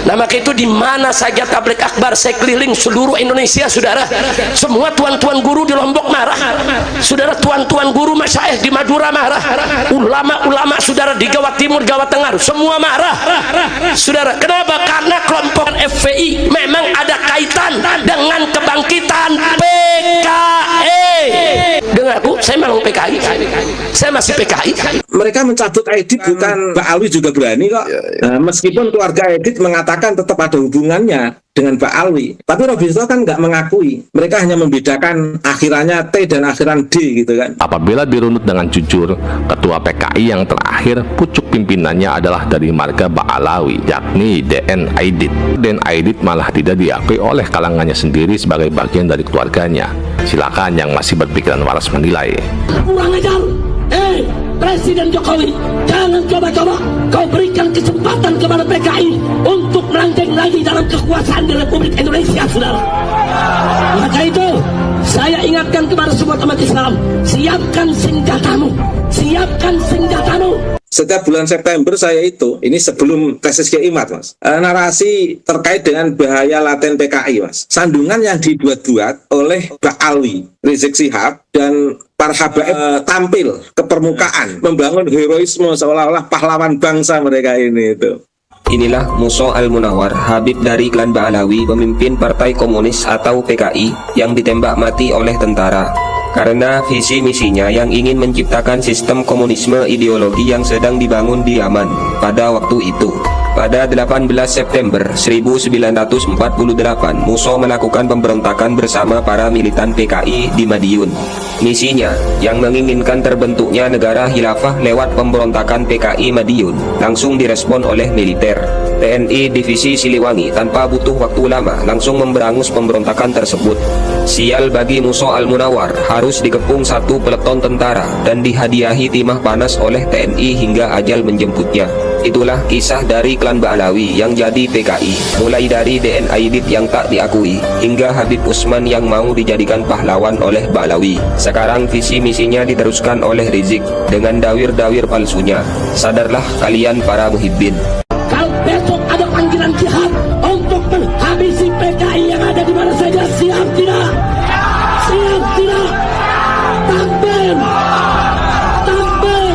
Nah maka itu di mana saja tabligh akbar saya keliling seluruh Indonesia, saudara, semua tuan-tuan guru di Lombok marah, saudara, tuan-tuan guru masyaikh di Madura marah, ulama-ulama saudara di Jawa Timur, Jawa Tengah semua marah, saudara. Kenapa? Karena kelompok FPI memang ada kaitan dengan kebangkitan PKI. Dengan aku, saya memang PKI, saya masih PKI. Mereka mencabut Aidit, bukan Mbak Alwi juga berani kok. Meskipun keluarga Aidit mengatakan tetap ada hubungannya dengan Mbak Alwi, tapi Robinsho kan nggak mengakui. Mereka hanya membedakan akhirannya T dan akhiran D gitu kan. Apabila dirunut dengan jujur, ketua PKI yang terakhir pucuk pimpinannya adalah dari marga Ba'alawi, yakni DN Aidit. DN Aidit malah tidak diakui oleh kalangannya sendiri sebagai bagian dari keluarganya. Silakan yang masih berpikiran waras menilai. Kurang ajar, Presiden Jokowi, jangan coba-coba kau berikan kesempatan kepada PKI untuk melanjut lagi dalam kekuasaan di Republik Indonesia, saudara. Maka itu saya ingatkan kepada semua umat Islam, siapkan senjatamu, siapkan senjatamu. Setiap bulan September saya ini sebelum tesis Imat, Mas, narasi terkait dengan bahaya laten PKI, Mas, sandungan yang dibuat-buat oleh Mbak Alwi, Rizik Syihab, dan para habaib tampil ke permukaan, membangun heroisme seolah-olah pahlawan bangsa mereka ini itu. Inilah Musa Al-Munawar, Habib dari klan Ba'alawi, pemimpin Partai Komunis atau PKI yang ditembak mati oleh tentara karena visi misinya yang ingin menciptakan sistem komunisme ideologi yang sedang dibangun di Yaman pada waktu itu. Pada 18 September 1948, Musa melakukan pemberontakan bersama para militan PKI di Madiun. Misinya, yang menginginkan terbentuknya negara khilafah lewat pemberontakan PKI Madiun, langsung direspon oleh militer. TNI Divisi Siliwangi tanpa butuh waktu lama langsung memberangus pemberontakan tersebut. Sial bagi Musa Al-Munawar, harus dikepung satu peleton tentara dan dihadiahi timah panas oleh TNI hingga ajal menjemputnya. Itulah kisah dari klan Ba'alawi yang jadi PKI, mulai dari DN Aidit yang tak diakui, hingga Habib Usman yang mau dijadikan pahlawan oleh Ba'alawi. Sekarang visi misinya diteruskan oleh Rizik dengan dawir-dawir palsunya. Sadarlah kalian para muhibbin. Kalau besok ada panggilan jihad untuk menghabisi PKI yang ada di mana saja, siap tidak? Siap tidak? Takbir! Takbir!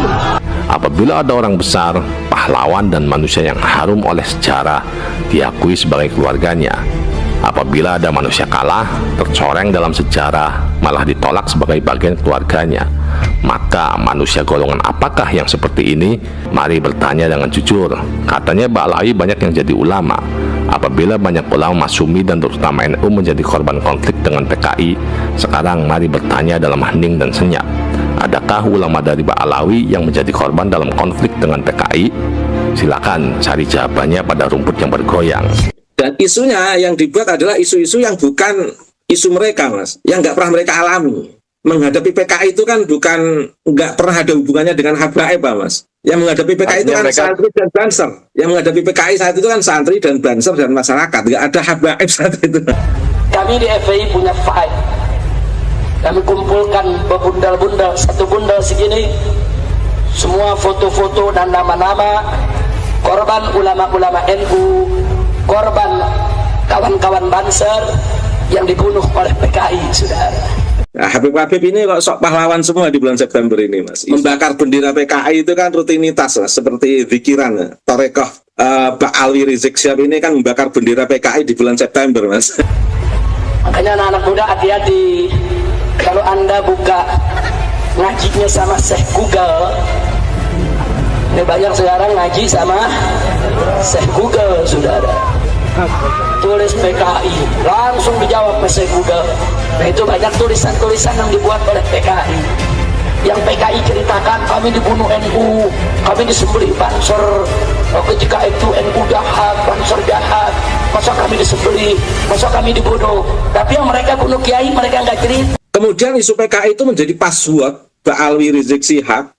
Apabila ada orang besar, pahlawan dan manusia yang harum oleh sejarah diakui sebagai keluarganya. Apabila ada manusia kalah, tercoreng dalam sejarah, malah ditolak sebagai bagian keluarganya. Maka manusia golongan apakah yang seperti ini? Mari bertanya dengan jujur. Katanya Ba'alawi banyak yang jadi ulama. Apabila banyak ulama Masyumi dan terutama NU menjadi korban konflik dengan PKI, sekarang mari bertanya dalam hening dan senyap. Adakah ulama dari Ba'alawi yang menjadi korban dalam konflik dengan PKI? Silakan cari jawabannya pada rumput yang bergoyang. Dan isunya yang dibuat adalah isu-isu yang bukan isu mereka, Mas, yang nggak pernah mereka alami. Menghadapi PKI itu kan nggak pernah ada hubungannya dengan habaib, Mas. Yang menghadapi PKI itu kan santri dan banser. Yang menghadapi PKI saat itu kan santri dan banser dan masyarakat. Nggak ada habaib saat itu. Kami di FPI punya file. Kami kumpulkan bebundal-bundal, satu bundal segini, semua foto-foto dan nama-nama korban ulama-ulama NU, korban kawan-kawan banser yang dibunuh oleh PKI, saudara. Nah, Habib-Habib ini kok sok pahlawan semua di bulan September ini, Mas. Membakar bendera PKI itu kan rutinitas, Mas. Seperti zikiran, Torekoh Ba'alawi Rizik Syihab ini kan membakar bendera PKI di bulan September, Mas. Makanya anak-anak muda hati-hati. Kalau Anda buka ngajinya sama Syekh Google, ini banyak sekarang ngaji sama Syekh Google, saudara. Tulis PKI, langsung dijawab Syekh Google. Nah, itu banyak tulisan-tulisan yang dibuat oleh PKI. Yang PKI ceritakan, kami dibunuh NU, kami disembelih Banser, ketika itu NU jahat, Banser jahat, masa kami disembelih, masa kami dibunuh. Tapi yang mereka bunuh kiai, mereka nggak cerita. Kemudian isu PKI itu menjadi password Ba'alawi Rizik Syihab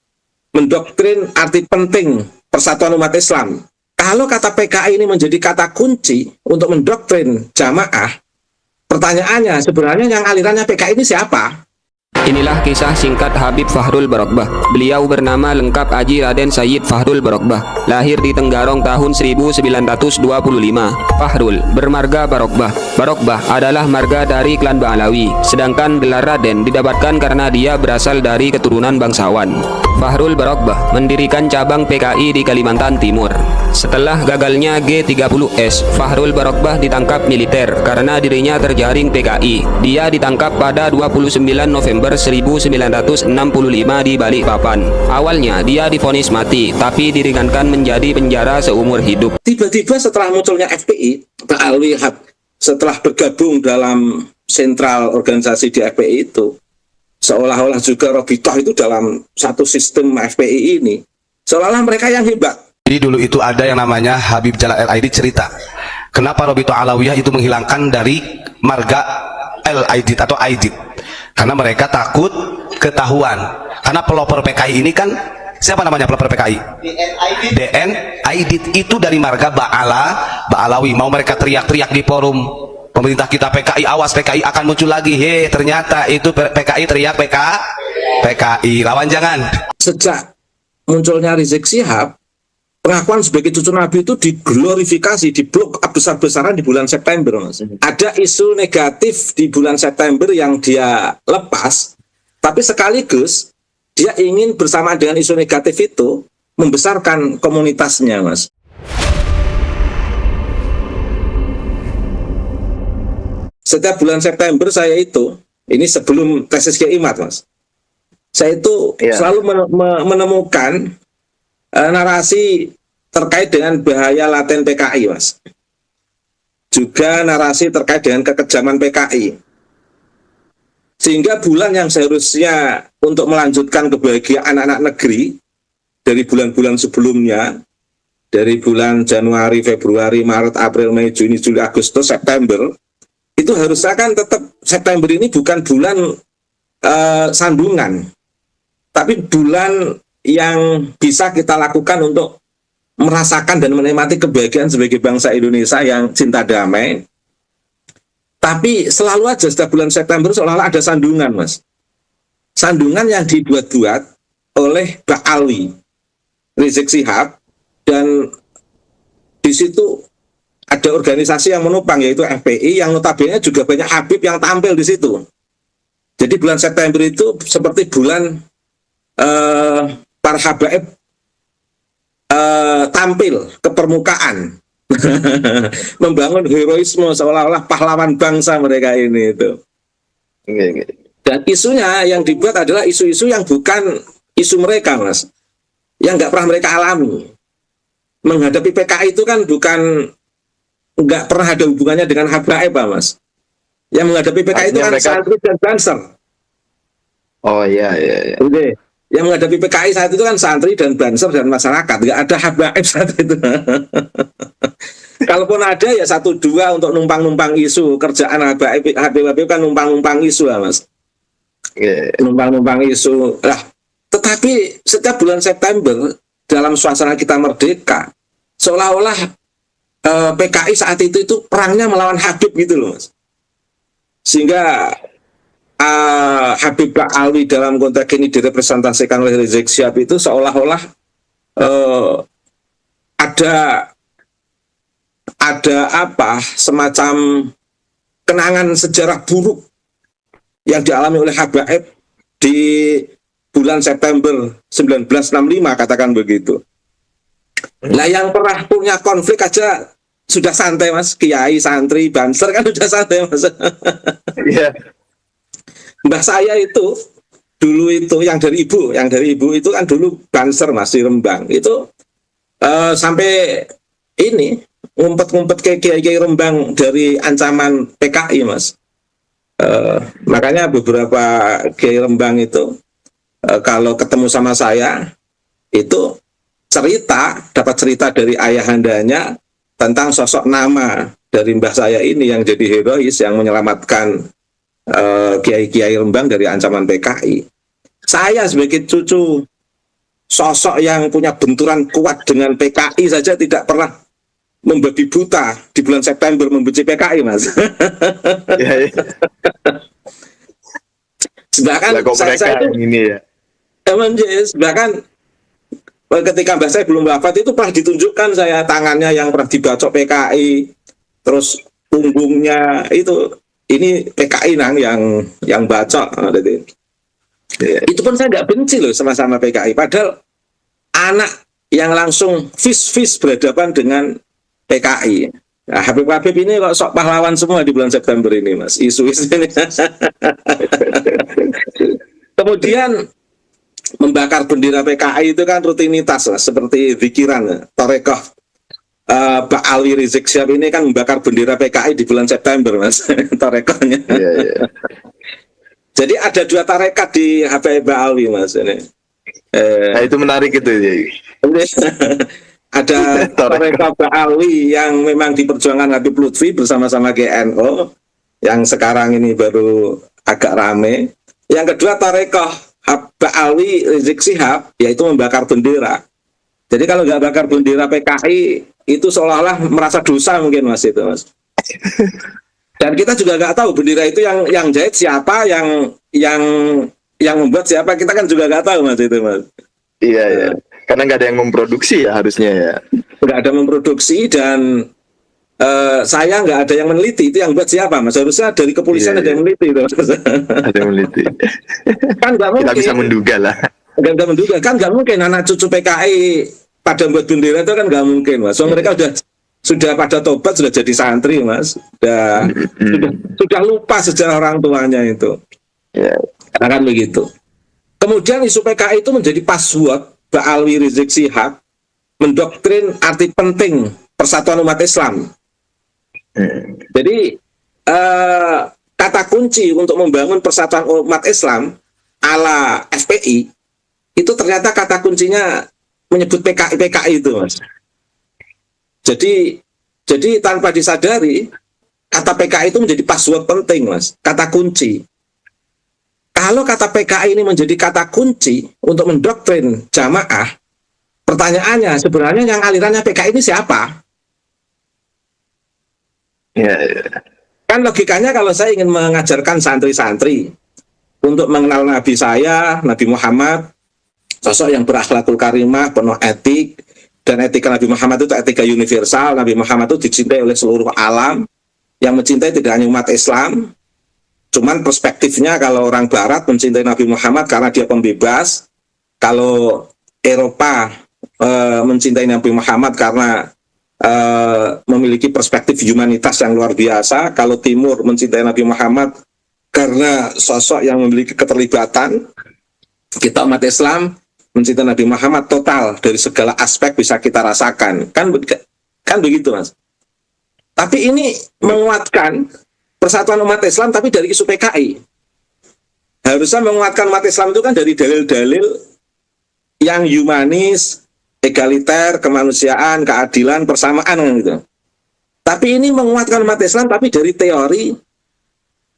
mendoktrin arti penting persatuan umat Islam. Kalau kata PKI ini menjadi kata kunci untuk mendoktrin jamaah, pertanyaannya sebenarnya yang alirannya PKI ini siapa? Inilah kisah singkat Habib Fahrul Barokbah. Beliau bernama lengkap Haji Raden Sayyid Fahrul Barokbah. Lahir di Tenggarong tahun 1925. Fahrul bermarga Barokbah. Barokbah adalah marga dari klan Ba'alawi, sedangkan gelar Raden didapatkan karena dia berasal dari keturunan bangsawan. Fahrul Barokbah mendirikan cabang PKI di Kalimantan Timur. Setelah gagalnya G30S, Fahrul Barokbah ditangkap militer karena dirinya terjaring PKI. Dia ditangkap pada 29 November 1965 di Balikpapan. Awalnya dia divonis mati, tapi diringankan menjadi penjara seumur hidup. Tiba-tiba setelah munculnya FPI, Ba'alawi setelah bergabung dalam sentral organisasi di FPI itu, seolah-olah juga Robitoh itu dalam satu sistem FPI ini, seolah-olah mereka yang hebat. Jadi dulu itu ada yang namanya Habib Jalal Al-Aidid cerita, kenapa Robitoh Alawiyah itu menghilangkan dari marga Al-Aidid atau Aidid, karena mereka takut ketahuan. Karena pelopor PKI ini kan, siapa namanya pelopor PKI? DN Aidid itu dari marga Ba'alawi. Mau mereka teriak-teriak di forum pemerintah kita, PKI awas, PKI akan muncul lagi. Ternyata itu PKI teriak PKI lawan jangan. Sejak munculnya Rizik Syihab, pengakuan sebagai cucu Nabi itu diglorifikasi, di blok besar-besaran di bulan September, Mas. Ada isu negatif di bulan September yang dia lepas, tapi sekaligus dia ingin bersama dengan isu negatif itu membesarkan komunitasnya, Mas. Setiap bulan September saya itu, ini sebelum tesis Kiaimat, Mas, saya itu selalu menemukan narasi terkait dengan bahaya laten PKI, Mas. Juga narasi terkait dengan kekejaman PKI. Sehingga bulan yang seharusnya untuk melanjutkan kebahagiaan anak negeri dari bulan-bulan sebelumnya, dari bulan Januari, Februari, Maret, April, Mei, Juni, Juli, Agustus, September, itu harusnya kan tetap September ini bukan bulan sandungan, tapi bulan yang bisa kita lakukan untuk merasakan dan menikmati kebahagiaan sebagai bangsa Indonesia yang cinta damai. Tapi selalu aja setiap bulan September seolah-olah ada sandungan, Mas. Sandungan yang dibuat-buat oleh Ba'alawi, Rizik Syihab, dan di situ ada organisasi yang menopang, yaitu FPI, yang notabene juga banyak Habib yang tampil di situ. Jadi bulan September itu seperti bulan para habaib tampil ke permukaan, membangun heroisme seolah-olah pahlawan bangsa mereka ini itu. Dan isunya yang dibuat adalah isu-isu yang bukan isu mereka, Mas, yang nggak pernah mereka alami. Menghadapi PKI itu kan nggak pernah ada hubungannya dengan habaib, Mas. Yang menghadapi PKI itu kan mereka santri dan banser. Oh iya. Oke. Yang menghadapi PKI saat itu kan santri dan banser dan masyarakat, nggak ada habaib saat itu. Kalaupun ada ya 1-2 untuk numpang-numpang isu kerjaan Habib kan numpang-numpang isu, Mas. Numpang-numpang isu. Nah, tetapi setiap bulan September dalam suasana kita merdeka, seolah-olah PKI saat itu perangnya melawan Habib gitu loh, Mas. Sehingga Habib Ba'alawi dalam konteks ini direpresentasikan oleh Rizik Syihab itu seolah-olah ada semacam kenangan sejarah buruk yang dialami oleh habaib di bulan September 1965, katakan begitu. Nah, yang pernah punya konflik aja sudah santai, Mas. Kiai, santri, banser kan sudah santai, Mas. Iya. Mbah saya itu dulu itu yang dari ibu itu kan dulu banser, Mas, di Rembang. Itu sampai ini ngumpet-ngumpet ke kiai Rembang dari ancaman PKI, Mas. Makanya beberapa kiai Rembang itu kalau ketemu sama saya itu dapat cerita dari ayahandanya tentang sosok nama dari mbah saya ini yang jadi herois yang menyelamatkan kiai-kiai Rembang dari ancaman PKI. Saya sebagai cucu sosok yang punya benturan kuat dengan PKI saja tidak pernah membabi buta di bulan September membenci PKI, Mas. Bahkan Lah kok saya mereka itu yang ini ya. bahkan ketika Mbah saya belum wafat itu pernah ditunjukkan saya tangannya yang pernah dibacok PKI, terus punggungnya itu ini PKI yang bacok. Itu pun saya nggak benci loh sama-sama PKI, padahal anak yang langsung fis berhadapan dengan PKI. Nah, Habib ini kok sok pahlawan semua di bulan September ini, Mas. Isu-isu ini. Kemudian membakar bendera PKI itu kan rutinitas, Mas, seperti zikiran. Torekoh Pak Alwi Rizik Syihab ini kan membakar bendera PKI di bulan September, Mas. Torekohnya. Iya, iya. Jadi ada 2 tarekat di HP Pak Alwi, Mas. Ini. Nah, itu menarik itu ya. Ada Tarekat Pak Alwi yang memang diperjuangkan Habib Lutfi bersama-sama GNO yang sekarang ini baru agak rame. Yang kedua Tarekat Pak Alwi Rizik Syihab, yaitu membakar bendera. Jadi kalau nggak bakar bendera PKI itu seolah-olah merasa dosa mungkin, Mas, itu, Mas. Dan kita juga nggak tahu bendera itu yang jahit siapa, yang membuat siapa, kita kan juga nggak tahu, Mas, itu, Mas. Iya, iya. Karena nggak ada yang memproduksi ya harusnya ya. Nggak ada memproduksi dan saya nggak ada yang meneliti itu yang buat siapa, Mas. Harusnya dari kepolisian ada yang meneliti itu, Mas. Ada yang meneliti. Kan nggak mungkin. Kita bisa menduga lah. Nggak menduga, kan nggak mungkin anak cucu PKI pada buat bendera itu kan nggak mungkin, Mas. So, mereka sudah pada tobat, sudah jadi santri, Mas. Sudah lupa sejarah orang tuanya itu. Ya. Karena kan begitu. Kemudian isu PKI itu menjadi password Pak Alwi Rizik Syihab mendoktrin arti penting persatuan umat Islam. Jadi kata kunci untuk membangun persatuan umat Islam ala FPI itu ternyata kata kuncinya menyebut PKI itu, Mas. Jadi tanpa disadari kata PKI itu menjadi password penting, Mas. Kata kunci. Kalau kata PKI ini menjadi kata kunci untuk mendoktrin jamaah, pertanyaannya sebenarnya yang alirannya PKI ini siapa? Ya. Kan logikanya kalau saya ingin mengajarkan santri-santri untuk mengenal Nabi saya, Nabi Muhammad, sosok yang berakhlakul karimah, penuh etik, dan etika Nabi Muhammad itu etika universal. Nabi Muhammad itu dicintai oleh seluruh alam, yang mencintai tidak hanya umat Islam. Cuman perspektifnya kalau orang Barat mencintai Nabi Muhammad karena dia pembebas, kalau Eropa mencintai Nabi Muhammad karena memiliki perspektif humanitas yang luar biasa, kalau Timur mencintai Nabi Muhammad karena sosok yang memiliki keterlibatan, kita umat Islam mencintai Nabi Muhammad total dari segala aspek bisa kita rasakan, kan begitu, Mas. Tapi ini menguatkan persatuan umat Islam tapi dari isu PKI. Harusnya menguatkan umat Islam itu kan dari dalil-dalil yang humanis, egaliter, kemanusiaan, keadilan, persamaan gitu. Tapi ini menguatkan umat Islam tapi dari teori,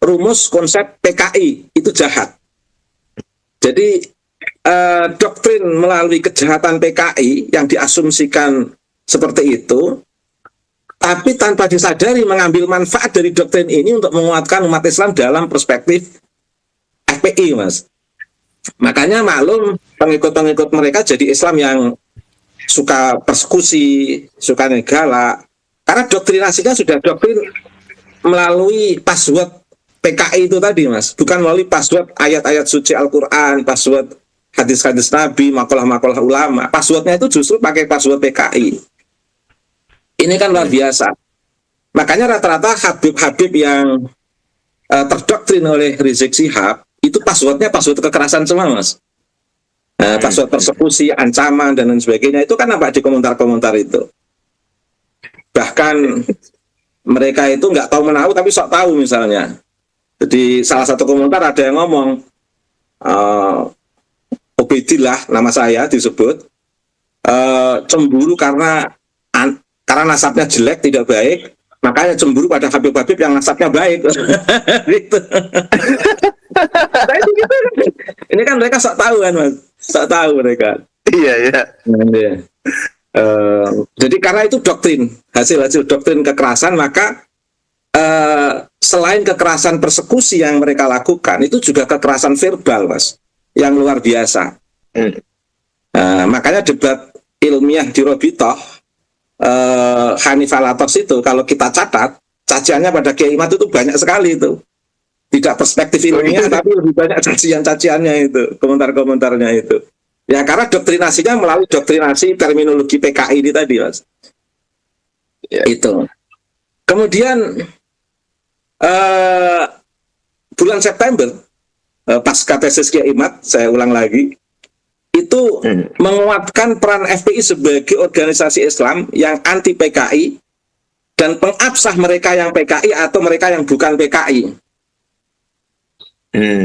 rumus, konsep PKI itu jahat. Jadi doktrin melalui kejahatan PKI yang diasumsikan seperti itu, tapi tanpa disadari mengambil manfaat dari doktrin ini untuk menguatkan umat Islam dalam perspektif FPI, Mas. Makanya maklum pengikut-pengikut mereka jadi Islam yang suka persekusi, suka negala, karena doktrinasinya sudah doktrin melalui password PKI itu tadi, Mas. Bukan melalui password ayat-ayat suci Al-Quran, password hadis-hadis Nabi, makalah-makalah ulama. Passwordnya itu justru pakai password PKI. Ini kan luar biasa. Makanya rata-rata Habib-Habib yang terdoktrin oleh Rizik Syihab itu passwordnya password kekerasan semua, Mas. Password persekusi, ancaman dan lain sebagainya itu kan nampak di komentar-komentar itu. Bahkan mereka itu nggak tahu menahu tapi sok tahu misalnya. Jadi salah satu komentar ada yang ngomong Obedillah, nama saya disebut, cemburu karena nasabnya jelek, tidak baik, makanya cemburu pada Habib-Habib yang nasabnya baik. Gitu. Nah, itu gitu. Ini kan mereka sok tahu kan, Mas, sok tahu mereka. Iya, iya. Jadi karena itu doktrin, hasil doktrin kekerasan, maka selain kekerasan persekusi yang mereka lakukan, itu juga kekerasan verbal, Mas, yang luar biasa. Makanya debat ilmiah di Robitoh, Hanifah Latos itu, kalau kita catat, caciannya pada Kiai Imad itu banyak sekali itu. Tidak perspektif ilmiah, tapi lebih banyak cacian-caciannya itu, komentar-komentarnya itu. Ya, karena doktrinasinya melalui doktrinasi terminologi PKI ini tadi, Mas. Ya. Itu. Kemudian bulan September, pasca tesis Kiai Imad, saya ulang lagi, itu menguatkan peran FPI sebagai organisasi Islam yang anti PKI dan pengabsah mereka yang PKI atau mereka yang bukan PKI.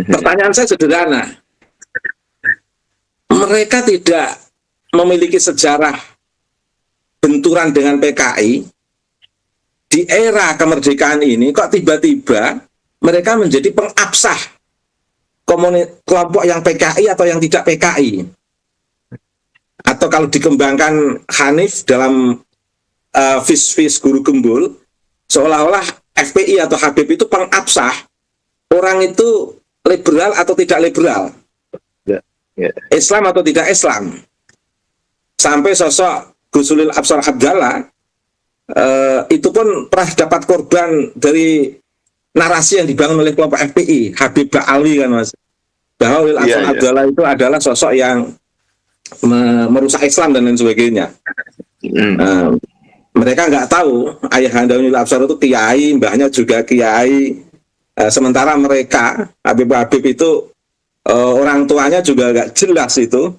Pertanyaan saya sederhana. Mereka tidak memiliki sejarah benturan dengan PKI. Di era kemerdekaan ini, kok tiba-tiba mereka menjadi pengabsah kelompok yang PKI atau yang tidak PKI. Atau kalau dikembangkan Hanif dalam vis-vis Guru Gembul, seolah-olah FPI atau Habib itu pengabsah orang itu liberal atau tidak liberal, Islam atau tidak Islam. Sampai sosok Gusulil Absar Abdallah itu pun pernah dapat korban dari narasi yang dibangun oleh kelompok FPI, Habib Ba'alwi kan, Mas, bahwa Ulil Absar Abdallah itu adalah sosok yang merusak Islam dan lain sebagainya. Mereka nggak tahu ayahanda Ulil Absar itu kiai, mbahnya juga kiai. Sementara mereka Habib itu orang tuanya juga nggak jelas itu.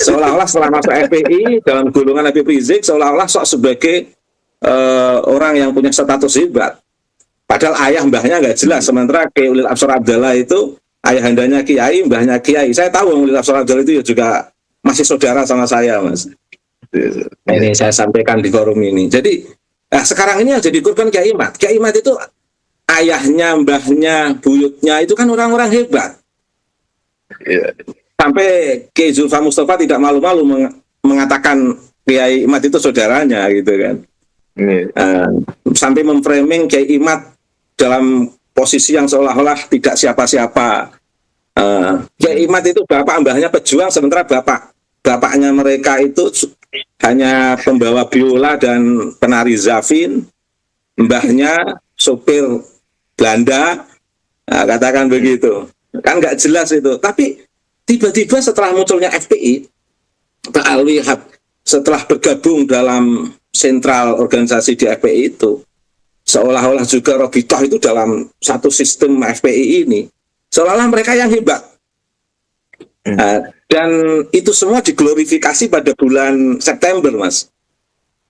Seolah-olah setelah masuk FPI dalam golongan Habib Rizik, seolah-olah sok sebagai orang yang punya status hebat. Padahal ayah mbahnya nggak jelas. Sementara Kiai Ulil Absar Abdallah itu ayahandanya kiai, mbahnya kiai. Saya tahu Ulil Absar Abdallah itu juga masih saudara sama saya, Mas. Ini saya sampaikan di forum ini. Jadi sekarang ini yang jadi korban Kiai Imad. Kiai Imad itu ayahnya, mbahnya, buyutnya itu kan orang-orang hebat. Sampai Kiai Zulfa Mustafa tidak malu-malu mengatakan Kiai Imad itu saudaranya gitu kan. Sampai memframing Kiai Imad dalam posisi yang seolah-olah tidak siapa-siapa. Kiai Imad itu bapak mbahnya pejuang, sementara bapaknya mereka itu hanya pembawa biola dan penari zafin, mbahnya sopir Belanda, katakan begitu. Kan nggak jelas itu. Tapi tiba-tiba setelah munculnya FPI, Pak Alwi setelah bergabung dalam sentral organisasi di FPI itu, seolah-olah juga Robitoh itu dalam satu sistem FPI ini, seolah-olah mereka yang hebat. Dan itu semua diglorifikasi pada bulan September, Mas.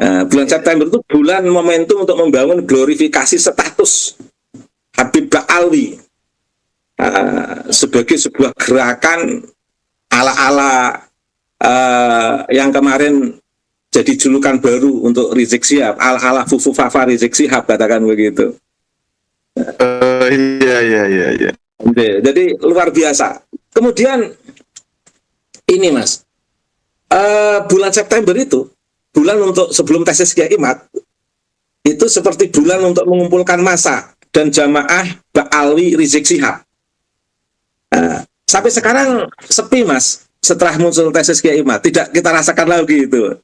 Bulan September itu bulan momentum untuk membangun glorifikasi status Habib Ba'alwi sebagai sebuah gerakan ala-ala yang kemarin jadi julukan baru untuk Rizik Syihab, ala-ala Fufu Fafa Rizik Syihab, katakan begitu. Iya. Jadi luar biasa. Kemudian ini, Mas, bulan September itu bulan untuk sebelum tesis Kiai Imad itu seperti bulan untuk mengumpulkan massa dan jamaah Ba'alwi Rizik Syihab. Sampai sekarang sepi, Mas, setelah muncul tesis Kiai Imad. Tidak kita rasakan lagi itu.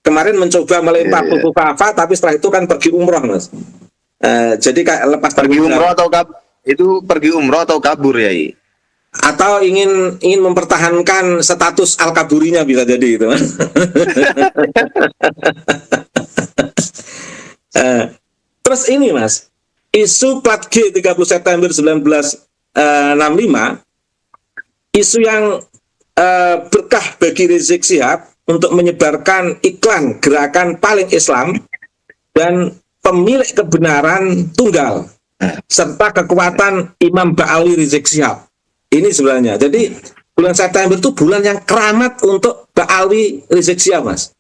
Kemarin mencoba melempar Fufu Fafa, tapi setelah itu kan pergi umroh, Mas. Jadi kayak lepas pergi umroh atau itu pergi umroh atau kabur ya? Atau ingin mempertahankan status al-kaburinya, bisa jadi itu. Terus ini, Mas, isu plat G 30 September 1965, isu yang berkah bagi Rizik Syihab untuk menyebarkan iklan gerakan paling Islam dan pemilik kebenaran tunggal serta kekuatan Imam Ba'alwi Rizik Syihab. Ini sebenarnya. Jadi bulan September itu bulan yang keramat untuk Ba'alwi Rizik Syihab, Mas.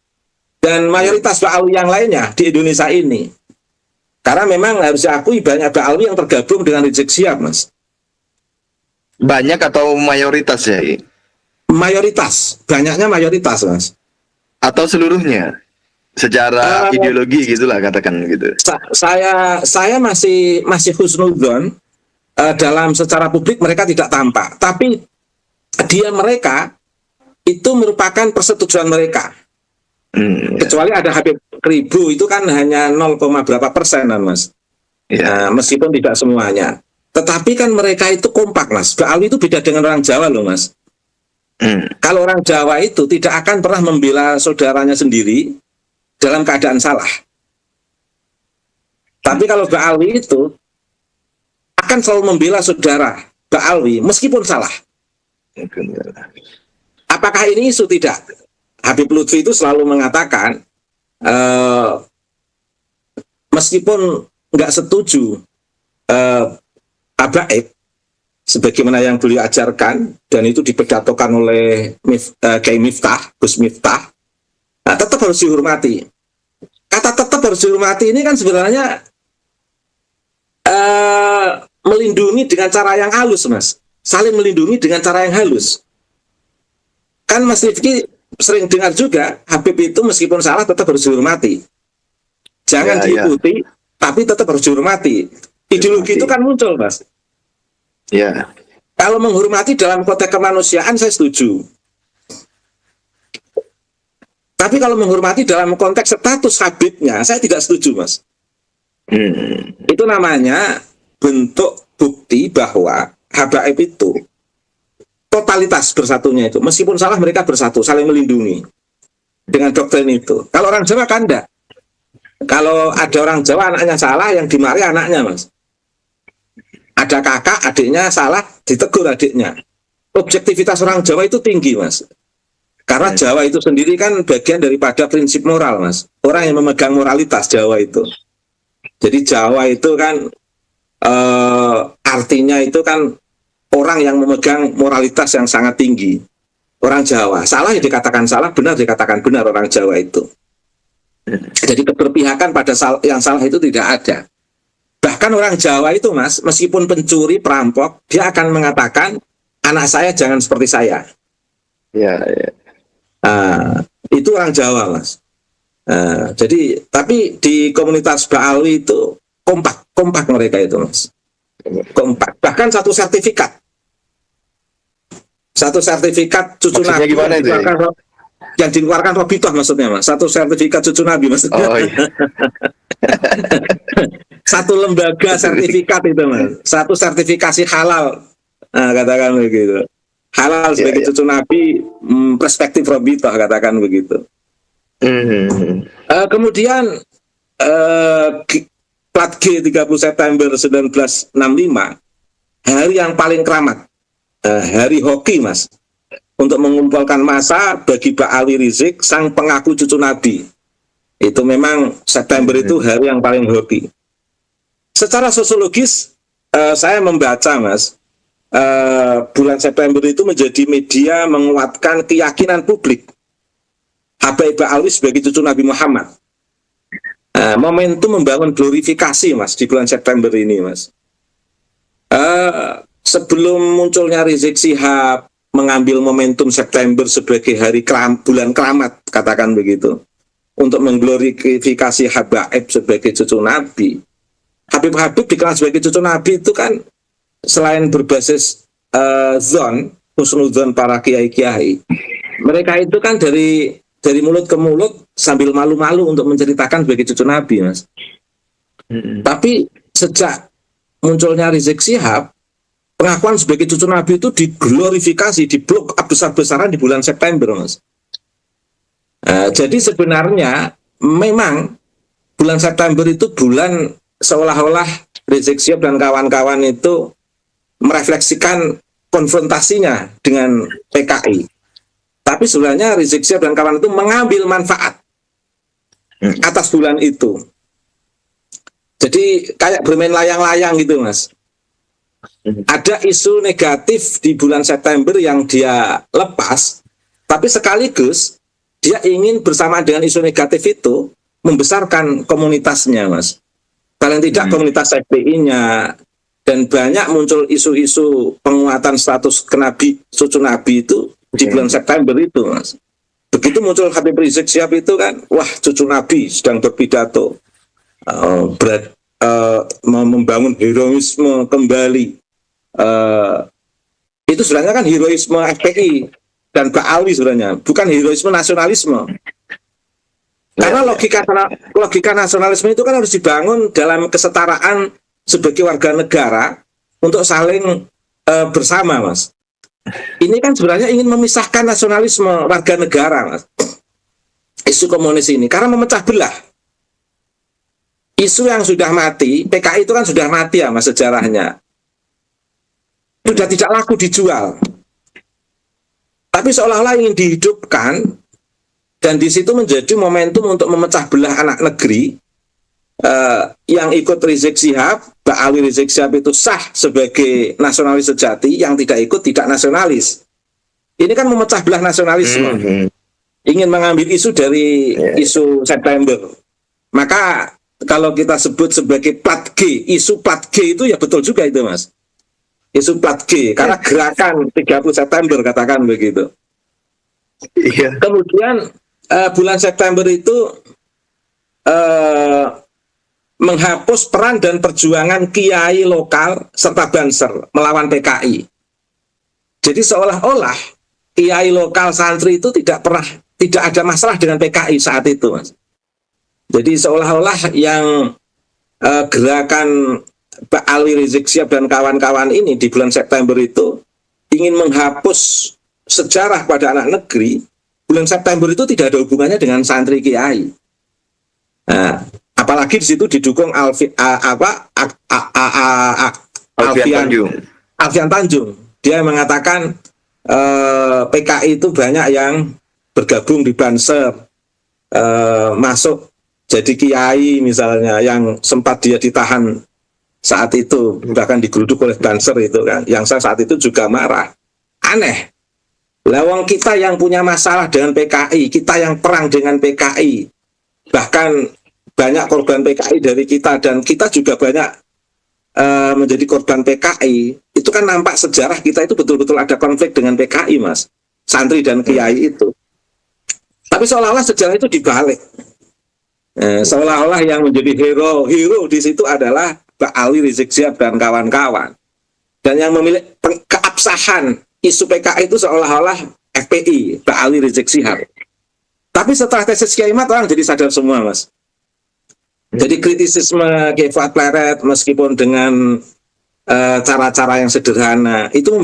Dan mayoritas Ba'alwi yang lainnya di Indonesia ini. Karena memang harus diakui banyak Ba'alwi yang tergabung dengan Rizik Syihab, Mas. Banyak atau mayoritas ya? Mayoritas, banyaknya mayoritas, Mas. Atau seluruhnya? secara ideologi gitulah katakan gitu. Saya masih husnudzon dalam secara publik mereka tidak tampak, tapi mereka itu merupakan persetujuan mereka. Kecuali ada Habib Ribu itu kan hanya 0, berapa persenan, Mas. Ya, meskipun tidak semuanya. Tetapi kan mereka itu kompak, Mas. Ba'alwi itu beda dengan orang Jawa loh, Mas. Kalau orang Jawa itu tidak akan pernah membela saudaranya sendiri dalam keadaan salah. Tapi kalau Ba'alwi itu akan selalu membela saudara Ba'alwi meskipun salah. Apakah ini isu? Tidak. Habib Lutfi itu selalu mengatakan meskipun nggak setuju habaib sebagaimana yang beliau ajarkan dan itu dipedatokan oleh Kiai Miftah, Gus Miftah, tetap harus dihormati. Kata tetap harus dihormati ini kan sebenarnya melindungi dengan cara yang halus, Mas. Saling melindungi dengan cara yang halus. Kan Mas Rifki sering dengar juga Habib itu meskipun salah tetap harus dihormati. Jangan diikuti, tapi tetap harus dihormati. Ideologi itu kan muncul, Mas. Ya. Kalau menghormati dalam konteks kemanusiaan saya setuju. Tapi kalau menghormati dalam konteks status Habibnya saya tidak setuju, Mas. Itu namanya bentuk bukti bahwa habaib itu totalitas bersatunya itu. Meskipun salah mereka bersatu, saling melindungi dengan doktrin itu. Kalau orang Jawa kan enggak. Kalau ada orang Jawa anaknya salah, yang dimarahi anaknya, Mas. Ada kakak, adiknya salah, ditegur adiknya. Objektivitas orang Jawa itu tinggi, Mas. Karena Jawa itu sendiri kan bagian daripada prinsip moral, Mas. Orang yang memegang moralitas Jawa itu. Jadi Jawa itu kan artinya itu kan orang yang memegang moralitas yang sangat tinggi. Orang Jawa, salah ya dikatakan salah, benar dikatakan benar orang Jawa itu. Jadi keberpihakan pada yang salah itu tidak ada. Bahkan orang Jawa itu, Mas, meskipun pencuri, perampok, dia akan mengatakan, anak saya jangan seperti saya. Ya. Itu orang Jawa, Mas. Jadi, tapi di komunitas Ba'alwi itu kompak mereka itu, Mas. Kompak. Bahkan satu sertifikat cucu maksudnya Nabi gimana itu? Yang dikeluarkan Robitoh maksudnya, Mas. Satu sertifikat cucu Nabi maksudnya. Oh, iya. Satu lembaga sertifikat itu, Mas. Satu sertifikasi halal. Katakan begitu. Halal sebagai cucu Nabi, perspektif Robitoh, katakan begitu. Kemudian plat G 30 September 1965, hari yang paling keramat, hari hoki, Mas, untuk mengumpulkan massa bagi Ba'alwi Rizik, sang pengaku cucu Nabi. Itu memang September itu hari yang paling hoki. Secara sosiologis, saya membaca, Mas, bulan September itu menjadi media menguatkan keyakinan publik Habib Ba'alwi sebagai cucu Nabi Muhammad. Momentum membangun glorifikasi, Mas, di bulan September ini, Mas. Sebelum munculnya Rizik Syihab mengambil momentum September sebagai hari bulan keramat, katakan begitu, untuk mengglorifikasi Habaib sebagai cucu Nabi. Habib dikenal sebagai cucu Nabi itu kan selain berbasis husnudzon para kiai-kiai, mereka itu kan dari mulut ke mulut sambil malu-malu untuk menceritakan sebagai cucu Nabi, Mas. Tapi sejak munculnya Rizik Syihab, pengakuan sebagai cucu Nabi itu diglorifikasi, diblok besar-besaran di bulan September, Mas. Jadi sebenarnya memang bulan September itu bulan seolah-olah Rizik Syihab dan kawan-kawan itu merefleksikan konfrontasinya dengan PKI. Tapi sebenarnya Rizik Syihab dan kawan itu mengambil manfaat atas bulan itu. Jadi kayak bermain layang-layang gitu, Mas. Ada isu negatif di bulan September yang dia lepas, tapi sekaligus dia ingin bersama dengan isu negatif itu membesarkan komunitasnya, Mas. Paling tidak komunitas FPI-nya, dan banyak muncul isu-isu penguatan status cucu Nabi itu di bulan September itu, Mas. begitu muncul Habib Rizik Syihab itu kan, wah cucu Nabi sedang berpidato, membangun heroisme kembali. Itu sebenarnya kan heroisme FPI dan Ba'alwi sebenarnya, bukan heroisme nasionalisme. Karena logika nasionalisme itu kan harus dibangun dalam kesetaraan sebagai warga negara untuk saling bersama, Mas. Ini kan sebenarnya ingin memisahkan nasionalisme warga negara, Mas. Isu komunis ini karena memecah belah. Isu yang sudah mati, PKI itu kan sudah mati ya, Mas, sejarahnya. Sudah tidak laku dijual. Tapi seolah-olah ingin dihidupkan, dan di situ menjadi momentum untuk memecah belah anak negeri. Yang ikut Rizik Syihab, Ba'alwi Rizik Syihab itu sah sebagai nasionalis sejati, yang tidak ikut tidak nasionalis. Ini kan memecah belah nasionalisme. Ingin mengambil isu dari isu September. Maka kalau kita sebut sebagai plat G, isu plat G itu ya betul juga itu, Mas. Isu plat G, karena gerakan 30 September katakan begitu. Kemudian bulan September itu menghapus peran dan perjuangan kiai lokal serta Banser melawan PKI. Jadi seolah-olah kiai lokal santri itu tidak ada masalah dengan PKI saat itu, Mas. Jadi seolah-olah yang gerakan Ba'alwi Rizik Syihab dan kawan-kawan ini di bulan September itu ingin menghapus sejarah pada anak negeri. Bulan September itu tidak ada hubungannya dengan santri kiai. Nah, apalagi di situ didukung Alfian Tanjung. Dia mengatakan PKI itu banyak yang bergabung di Banser, masuk jadi kiai misalnya, yang sempat dia ditahan saat itu, bahkan digeruduk oleh Banser itu kan, yang saya saat itu juga marah. Aneh. Lawang kita yang punya masalah dengan PKI, kita yang perang dengan PKI, bahkan banyak korban PKI dari kita, dan kita juga banyak menjadi korban PKI. Itu kan nampak sejarah kita itu betul-betul ada konflik dengan PKI, Mas, santri dan kiai itu. Tapi seolah-olah sejarah itu dibalik. Seolah-olah yang menjadi hero di situ adalah Ba'alwi Rizik Syihab dan kawan-kawan. Dan yang memiliki keabsahan isu PKI itu seolah-olah FPI, Ba'alwi Rizik Syihab. Tapi setelah tesis Kiai Imad, orang jadi sadar semua, Mas. Jadi kritisisme Kiai Fuad Pleret, meskipun dengan cara-cara yang sederhana, itu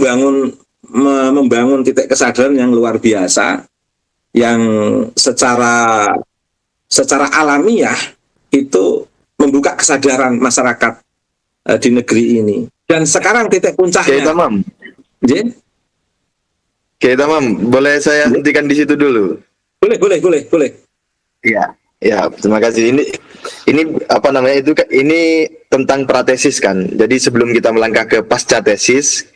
membangun titik kesadaran yang luar biasa, yang secara alamiah itu membuka kesadaran masyarakat di negeri ini. Dan sekarang titik puncaknya. Oke, Tamam, boleh saya hentikan di situ dulu? Boleh. Ya, terima kasih. Ini apa namanya itu? Ini tentang pratesis kan. Jadi sebelum kita melangkah ke pasca tesis,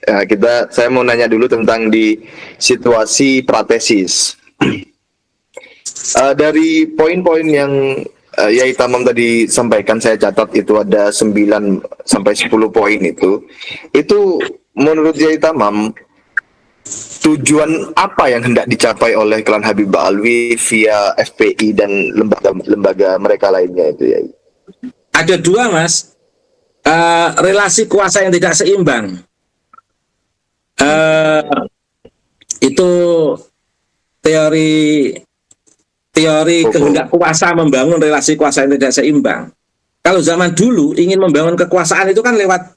saya mau nanya dulu tentang di situasi pratesis. Dari poin-poin yang Yai Tamam tadi sampaikan, saya catat itu ada 9 sampai 10 poin itu. Itu menurut Yai Tamam, tujuan apa yang hendak dicapai oleh klan Habib Ba'alwi via FPI dan lembaga mereka lainnya itu, ya? Ada dua, Mas. Relasi kuasa yang tidak seimbang. Itu teori kehendak kuasa membangun relasi kuasa yang tidak seimbang. Kalau zaman dulu ingin membangun kekuasaan itu kan lewat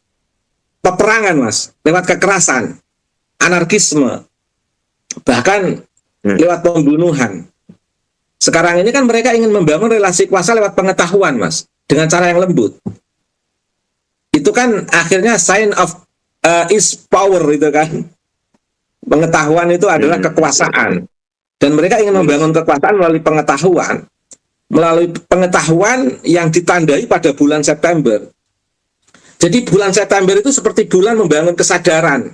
peperangan, Mas, lewat kekerasan, anarkisme, bahkan lewat pembunuhan. Sekarang ini kan mereka ingin membangun relasi kuasa lewat pengetahuan, Mas, dengan cara yang lembut. Itu kan akhirnya sign of is power itu kan. Pengetahuan itu adalah kekuasaan. Dan mereka ingin membangun kekuasaan melalui pengetahuan yang ditandai pada bulan September. Jadi bulan September itu seperti bulan membangun kesadaran.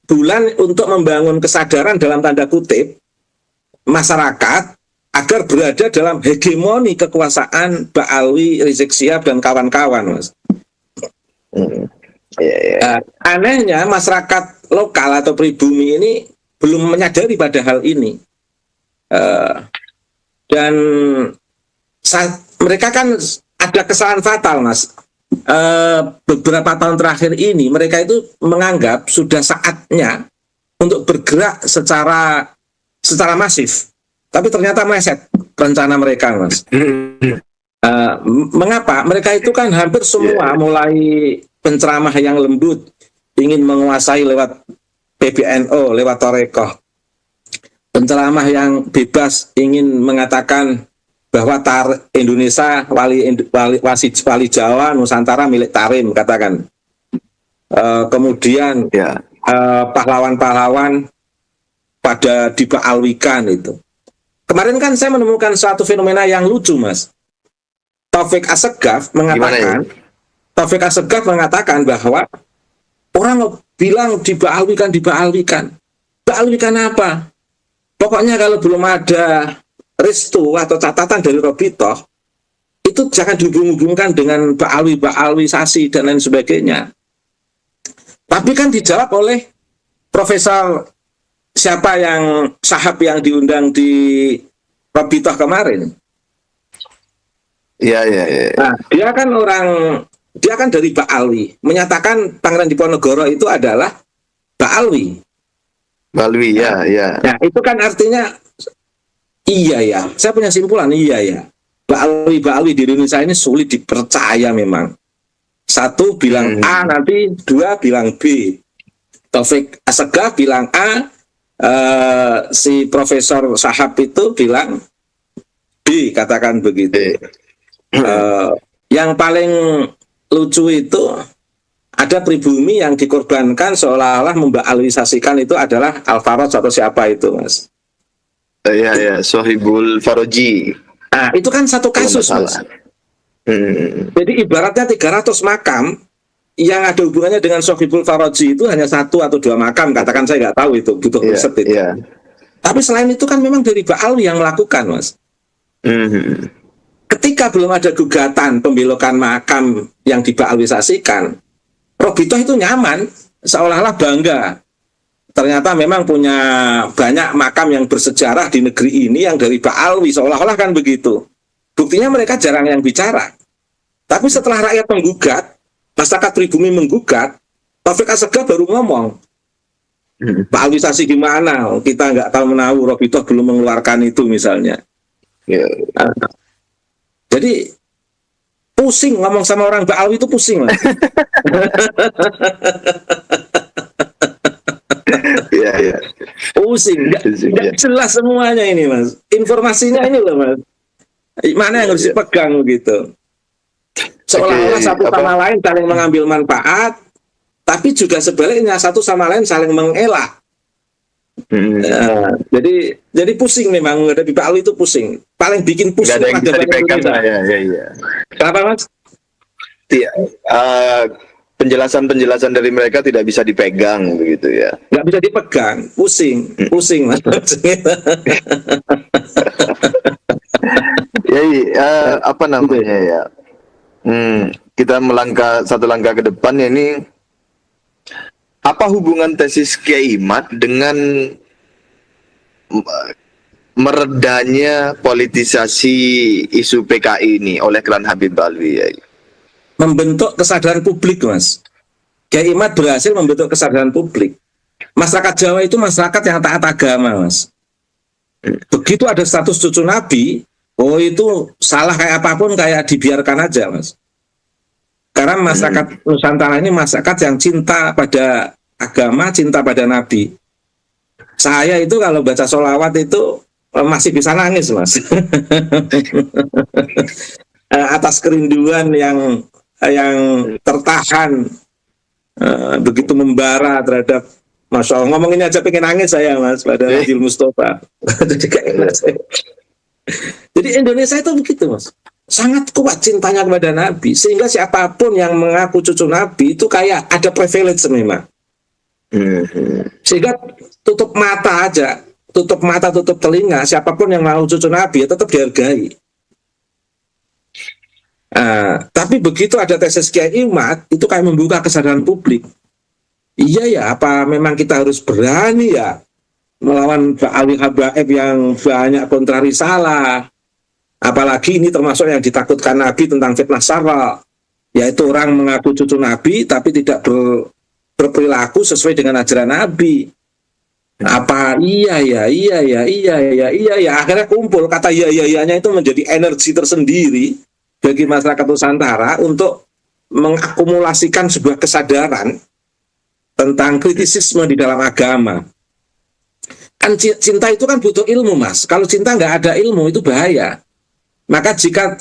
Bulan untuk membangun kesadaran dalam tanda kutip masyarakat agar berada dalam hegemoni kekuasaan Ba'alwi, Rizik Syihab dan kawan-kawan, Mas. Anehnya masyarakat lokal atau pribumi ini belum menyadari pada hal ini. Dan mereka kan ada kesalahan fatal, Mas. Beberapa tahun terakhir ini mereka itu menganggap sudah saatnya untuk bergerak secara masif, tapi ternyata meleset rencana mereka, Mas. Mengapa? Mereka itu kan hampir semua mulai penceramah yang lembut, ingin menguasai lewat PBNU, lewat Torekoh. Penceramah yang bebas ingin mengatakan bahwa Indonesia wali Jawa Nusantara milik Tarim, katakan. Kemudian pahlawan-pahlawan pada dibaalwikan itu. Kemarin kan saya menemukan suatu fenomena yang lucu, Mas. Taufik Assegaf mengatakan bahwa orang bilang dibaalwikan. Baalwikan apa? Pokoknya kalau belum ada restu atau catatan dari Robitoh, itu jangan dihubung-hubungkan dengan baalwisasi dan lain sebagainya. Tapi kan dijawab oleh Profesor siapa yang Sahab yang diundang di Robitoh kemarin. Iya. Nah, dia kan dari Baalwi, menyatakan Pangeran Diponegoro itu adalah Baalwi. Baalwi, ya. Nah, itu kan artinya iya ya. Saya punya simpulan, iya ya. Baalwi di Indonesia ini sulit dipercaya memang. Satu bilang A, nanti dua bilang B. Taufik Assegaf bilang A, si Profesor Sahab itu bilang B, katakan begitu. Yang paling lucu itu ada pribumi yang dikorbankan seolah-olah membaalwisasikan itu adalah Al-Faraj atau siapa itu, Mas? Iya, Sohibul Faroji. Nah, itu kan satu kasus, Mas. Jadi ibaratnya 300 makam yang ada hubungannya dengan Sohibul Faroji itu hanya 1 atau 2 makam, katakan, saya nggak tahu itu, butuh riset itu. Tapi selain itu kan memang dari Baalwi yang melakukan, Mas. Ketika belum ada gugatan pembelokan makam yang dibaalwisasikan, Robitoh itu nyaman, seolah-olah bangga. Ternyata memang punya banyak makam yang bersejarah di negeri ini yang dari Baalwi, seolah-olah kan begitu. Buktinya mereka jarang yang bicara. Tapi setelah rakyat menggugat, masyarakat pribumi menggugat, Taufik Assegaf baru ngomong, baalwisasi gimana? Kita nggak tahu menahu, Robitoh belum mengeluarkan itu misalnya. Jadi pusing ngomong sama orang Baalwi itu pusing lah. Iya. Pusing, nggak jelas semuanya ini, Mas. Informasinya ini loh, Mas. Mana yang harus dipegang gitu. Seolah-olah satu sama lain saling mengambil manfaat, tapi juga sebaliknya satu sama lain saling mengelak. Jadi pusing memang menghadapi Baalwi itu pusing. Paling bikin pusing. Gak ada yang bisa dipegang. Iya. Kenapa, Mas? Penjelasan dari mereka tidak bisa dipegang begitu ya. Nggak bisa dipegang, pusing Mas. Apa namanya ya? Kita melangkah satu langkah ke depan ya, ini apa hubungan tesis Kiai Imad dengan meredanya politisasi isu PKI ini oleh klan Habib Baalwi ya? Membentuk kesadaran publik, Mas. Kiai Imad berhasil membentuk kesadaran publik. Masyarakat Jawa itu masyarakat yang taat agama, Mas. Begitu ada status cucu Nabi, oh itu salah kayak apapun kayak dibiarkan aja, Mas. Karena masyarakat Nusantara ini masyarakat yang cinta pada agama, cinta pada Nabi. Saya itu kalau baca sholawat itu masih bisa nangis, Mas. Atas kerinduan yang tertahan, begitu membara terhadap, Masya Allah, ngomong ini aja pengen nangis saya, Mas, pada Nabil Mustafa. Jadi Indonesia itu begitu, Mas. Sangat kuat cintanya kepada Nabi, sehingga siapapun yang mengaku cucu Nabi itu kayak ada privilege memang. Sehingga tutup mata aja, tutup telinga, siapapun yang mau cucu Nabi ya tetap dihargai. Tapi begitu ada tesis Kiai Imad, itu kayak membuka kesadaran publik. Iya ya, apa memang kita harus berani ya melawan Ba'ali Habaib yang banyak kontra risalah. Apalagi ini termasuk yang ditakutkan Nabi tentang fitnah sara, yaitu orang mengaku cucu Nabi tapi tidak berperilaku sesuai dengan ajaran Nabi. Apa iya ya akhirnya kumpul kata iya-nya itu menjadi energi tersendiri bagi masyarakat Nusantara untuk mengakumulasikan sebuah kesadaran tentang kritisisme di dalam agama. Kan cinta itu kan butuh ilmu, Mas. Kalau cinta nggak ada ilmu itu bahaya. Maka jika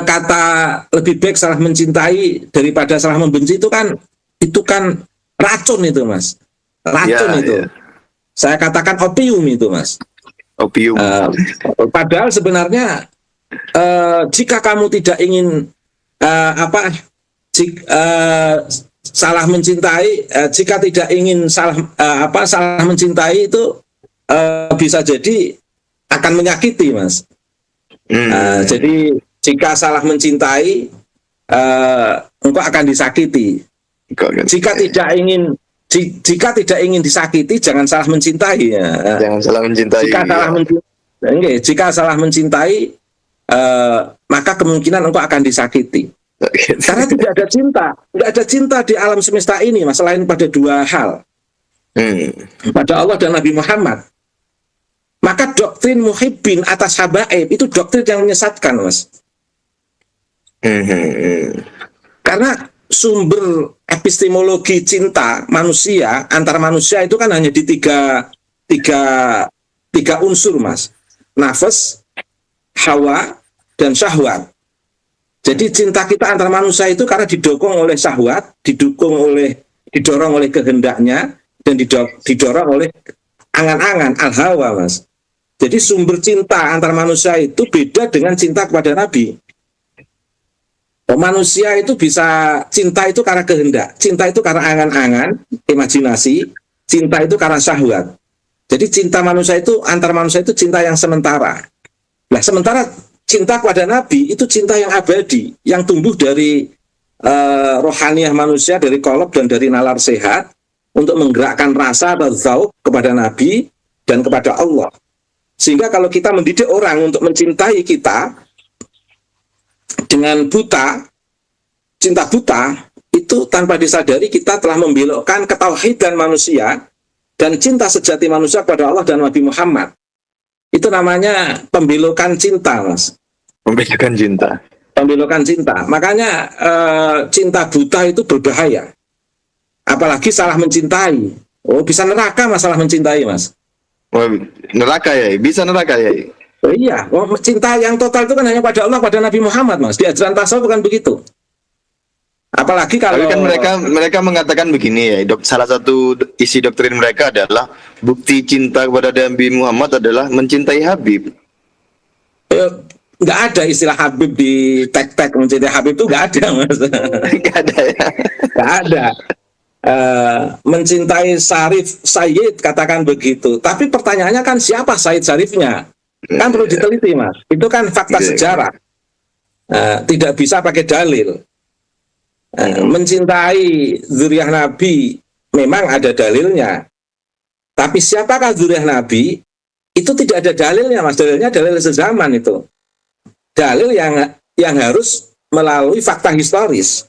kata lebih baik salah mencintai daripada salah membenci itu kan racun itu, Mas. Racun itu. Ya. Saya katakan opium itu, Mas. Opium. Padahal sebenarnya jika kamu tidak ingin salah mencintai, jika tidak ingin salah mencintai itu bisa jadi akan menyakiti, Mas. Jadi jika salah mencintai, engkau akan disakiti. Jika tidak ingin disakiti, jangan salah mencintai. Ya. Jangan salah mencintai. Jika salah mencintai, maka kemungkinan engkau akan disakiti. Karena tidak ada cinta di alam semesta ini, Mas, selain pada dua hal, pada Allah dan Nabi Muhammad. Maka doktrin muhibbin atas habaib itu doktrin yang menyesatkan, Mas. Karena sumber epistemologi cinta manusia antar manusia itu kan hanya di tiga unsur, Mas. Nafas, hawa, dan syahwat. Jadi cinta kita antar manusia itu karena didorong oleh syahwat, didorong oleh kehendaknya, dan didorong oleh angan-angan, al-hawa, Mas. Jadi sumber cinta antar manusia itu beda dengan cinta kepada Nabi. Manusia itu bisa cinta itu karena kehendak, cinta itu karena angan-angan, imajinasi, cinta itu karena syahwat. Jadi cinta manusia itu antar manusia itu cinta yang sementara. Nah, sementara cinta kepada Nabi itu cinta yang abadi, yang tumbuh dari rohaniah manusia, dari qalb dan dari nalar sehat untuk menggerakkan rasa atau zauq kepada Nabi dan kepada Allah. Sehingga kalau kita mendidik orang untuk mencintai kita dengan buta, cinta buta, itu tanpa disadari kita telah membelokkan ketauhidan manusia dan cinta sejati manusia kepada Allah dan Nabi Muhammad. Itu namanya pembelokan cinta, Mas. Pembelokan cinta. Pembelokan cinta. Makanya cinta buta itu berbahaya. Apalagi salah mencintai. Oh, bisa neraka masalah mencintai, Mas. Oh, neraka ya? Bisa neraka ya? Oh, iya. Oh, cinta yang total itu kan hanya pada Allah, pada Nabi Muhammad, Mas. Di ajaran tasawuf bukan begitu. Apalagi kalau kan mereka mengatakan begini ya, salah satu isi doktrin mereka adalah bukti cinta kepada Nabi Muhammad adalah mencintai Habib. Nggak ada istilah Habib di tek-tek, mencintai Habib itu nggak ada, Mas. Nggak ada ya? Nggak ada. Mencintai Syarif Sayyid, katakan begitu. Tapi pertanyaannya kan siapa Sayyid Syarifnya? Kan perlu diteliti, Mas. Itu kan fakta sejarah. Tidak bisa pakai dalil. Mencintai zuriyah Nabi memang ada dalilnya, tapi siapakah zuriyah Nabi itu tidak ada dalilnya, Mas. Dalilnya dalil sezaman, itu dalil yang harus melalui fakta historis.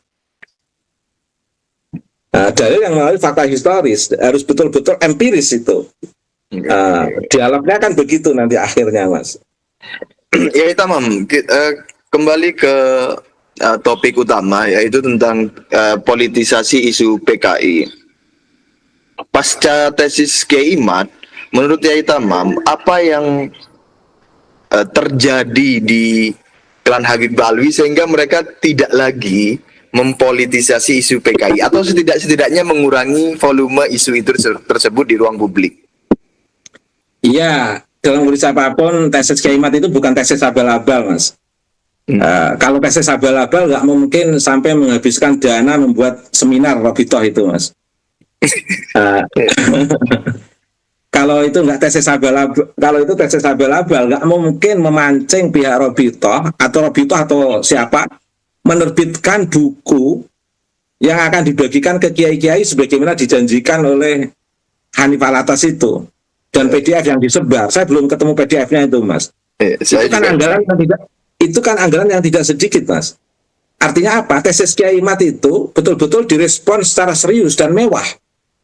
Dalil yang melalui fakta historis harus betul-betul empiris itu. Dialognya kan begitu nanti akhirnya, Mas. Ya, Tamam. Kembali ke topik utama, yaitu tentang politisasi isu PKI. Pasca tesis Kiai Imad, menurut Yai Tamam, apa yang terjadi di klan Habib Alwi sehingga mereka tidak lagi mempolitisasi isu PKI, atau setidaknya mengurangi volume isu itu tersebut di ruang publik? Iya, dalam kondisi apapun tesis Kiai Imad itu bukan tesis abal-abal, Mas. Kalau tesis abal-abal nggak mungkin sampai menghabiskan dana membuat seminar Robitoh itu, Mas. Kalau itu nggak tesis abal-abal, kalau itu tesis abal-abal nggak mungkin memancing pihak Robitoh atau siapa menerbitkan buku yang akan dibagikan ke kiai-kiai sebagaimana dijanjikan oleh Hanif Alatas itu dan PDF yang disebar. Saya belum ketemu PDF-nya itu, Mas. Itu kan anggaran yang tidak sedikit, Mas. Artinya apa? Tesis Kiai Imad itu betul-betul direspon secara serius dan mewah,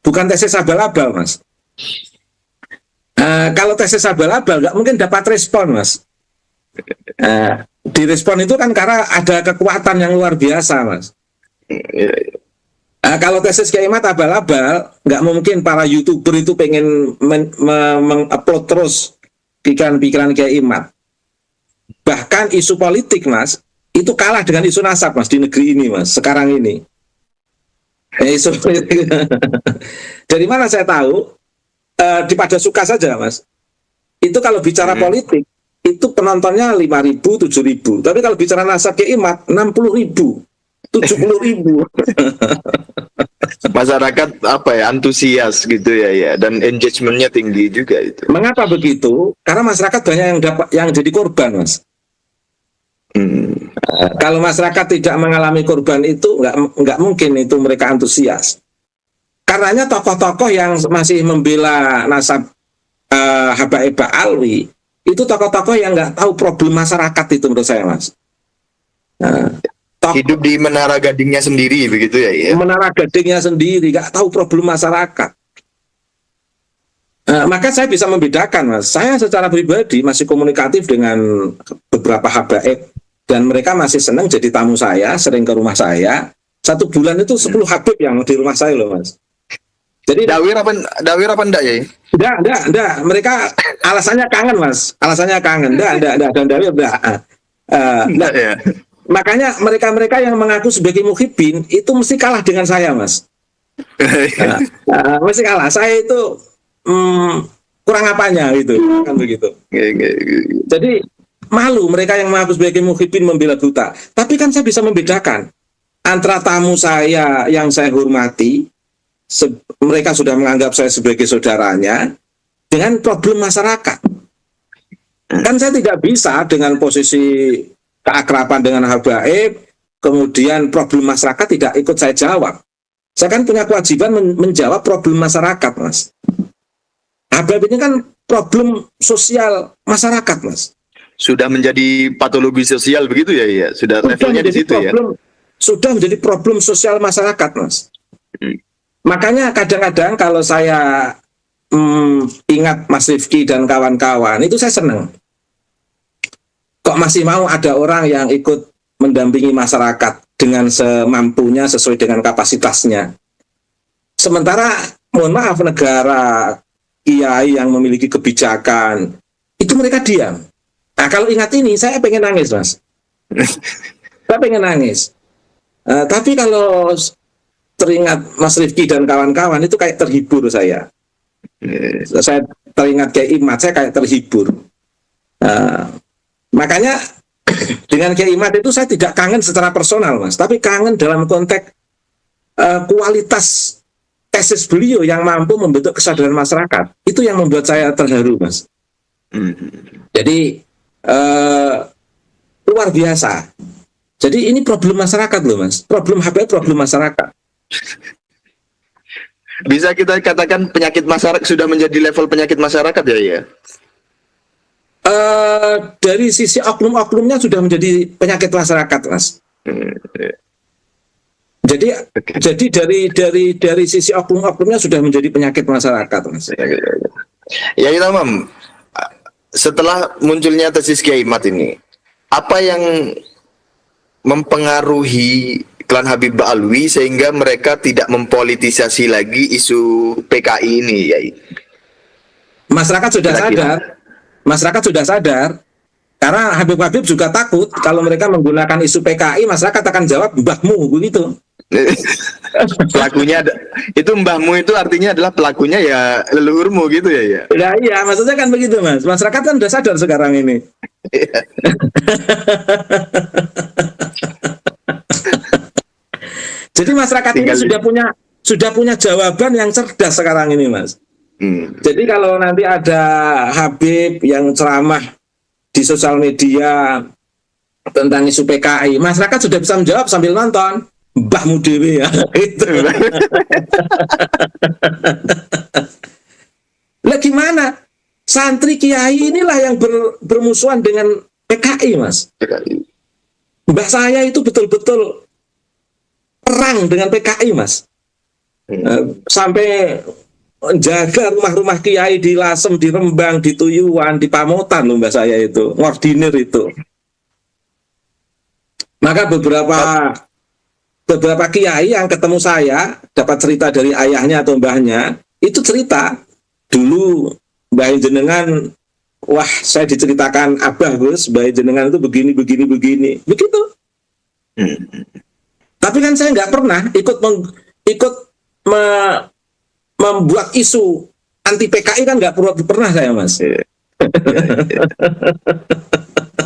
bukan tesis abal-abal, Mas. Kalau tesis abal-abal nggak mungkin dapat respon, Mas. Direspon itu kan karena ada kekuatan yang luar biasa, Mas. Kalau tesis Kiai Imad abal-abal, nggak mungkin para YouTuber itu pengen mengupload terus pikiran-pikiran Kiai Imad. Bahkan isu politik, Mas, itu kalah dengan isu nasab, Mas, di negeri ini, Mas, sekarang ini. Isu politik. Dari mana saya tahu? Di Pada Suka saja, Mas. Itu kalau bicara politik, itu penontonnya 5.000, 7.000. Tapi kalau bicara nasab Kiai Imad, 60.000, 70.000. Masyarakat antusias gitu ya, dan engagementnya tinggi juga itu. Mengapa begitu? Karena masyarakat banyak yang jadi korban, Mas. Kalau masyarakat tidak mengalami korban itu nggak mungkin itu mereka antusias. Karenanya tokoh-tokoh yang masih membela nasab Habaib Ba'alwi itu tokoh-tokoh yang nggak tahu problem masyarakat itu menurut saya, Mas. Hidup di menara gadingnya sendiri begitu ya. Menara gadingnya sendiri, nggak tahu problem masyarakat. Maka saya bisa membedakan, Mas. Saya secara pribadi masih komunikatif dengan beberapa habaib dan mereka masih senang jadi tamu saya, sering ke rumah saya. 1 bulan itu 10 habib yang di rumah saya loh, Mas. Jadi dawir apa enggak ya? Enggak. Mereka alasannya kangen, Mas. Alasannya kangen. Enggak. Dan dawir enggak. Ya. Makanya mereka yang mengaku sebagai muhibbin itu mesti kalah dengan saya, Mas. Mesti kalah. Saya itu kurang apanya gitu, kan begitu. Jadi malu mereka yang mengaku sebagai muhibbin membela buta. Tapi kan saya bisa membedakan antara tamu saya yang saya hormati, mereka sudah menganggap saya sebagai saudaranya, dengan problem masyarakat. Kan saya tidak bisa dengan posisi keakraban dengan habaib, kemudian problem masyarakat tidak ikut saya jawab. Saya kan punya kewajiban menjawab problem masyarakat, Mas. Habaib ini kan problem sosial masyarakat, Mas. Sudah menjadi patologi sosial begitu ya? Sudah levelnya di situ ya? Sudah menjadi problem sosial masyarakat, Mas. Makanya kadang-kadang kalau saya ingat Mas Rifki dan kawan-kawan, itu saya senang. Kok masih mau ada orang yang ikut mendampingi masyarakat dengan semampunya, sesuai dengan kapasitasnya. Sementara, mohon maaf, negara, kiai yang memiliki kebijakan, itu mereka diam. Nah, kalau ingat ini, saya pengen nangis, Mas. Saya pengen nangis. Tapi kalau teringat Mas Rifki dan kawan-kawan, itu kayak terhibur saya. Saya teringat Kiai Imad, saya kayak terhibur. Makanya dengan Kiai Imad itu saya tidak kangen secara personal, Mas, tapi kangen dalam konteks kualitas tesis beliau yang mampu membentuk kesadaran masyarakat. Itu yang membuat saya terharu, Mas. Jadi luar biasa. Jadi ini problem masyarakat loh, Mas. Problem HPI, problem masyarakat. Bisa kita katakan penyakit masyarakat sudah menjadi level penyakit masyarakat ya? Dari sisi oknum-oknumnya sudah menjadi penyakit masyarakat, Mas. Jadi dari sisi oknum-oknumnya sudah menjadi penyakit masyarakat, Mas. Ya, Imam, setelah munculnya tesis Kiai Imad ini, apa yang mempengaruhi klan Habib Ba'alwi sehingga mereka tidak mempolitisasi lagi isu PKI ini, Yai? Masyarakat sudah sadar. Masyarakat sudah sadar. Karena Habib juga takut kalau mereka menggunakan isu PKI, masyarakat akan jawab mbahmu begitu. Pelakunya itu mbahmu itu artinya adalah pelakunya ya leluhurmu gitu ya? Nah, iya, maksudnya kan begitu, Mas. Masyarakat kan sudah sadar sekarang ini. Jadi masyarakat ini sudah punya jawaban yang cerdas sekarang ini, Mas. Jadi kalau nanti ada Habib yang ceramah di sosial media tentang isu PKI, masyarakat sudah bisa menjawab sambil nonton. Mbahmu dewe ya. Itu. Lah gimana? Santri kiai inilah yang bermusuhan dengan PKI, Mas. Mbah saya itu betul-betul perang dengan PKI, Mas. Sampai jaga rumah-rumah kiai di Lasem, di Rembang, di Tuyuan, di Pamotan loh mbah saya itu, ngordinir itu. Maka beberapa kiai yang ketemu saya dapat cerita dari ayahnya atau mbahnya, itu cerita dulu mbah jenengan, wah saya diceritakan abah Gus, mbah jenengan itu begini begitu. Tapi kan saya nggak pernah membuat isu anti PKI, kan nggak pernah saya, Mas.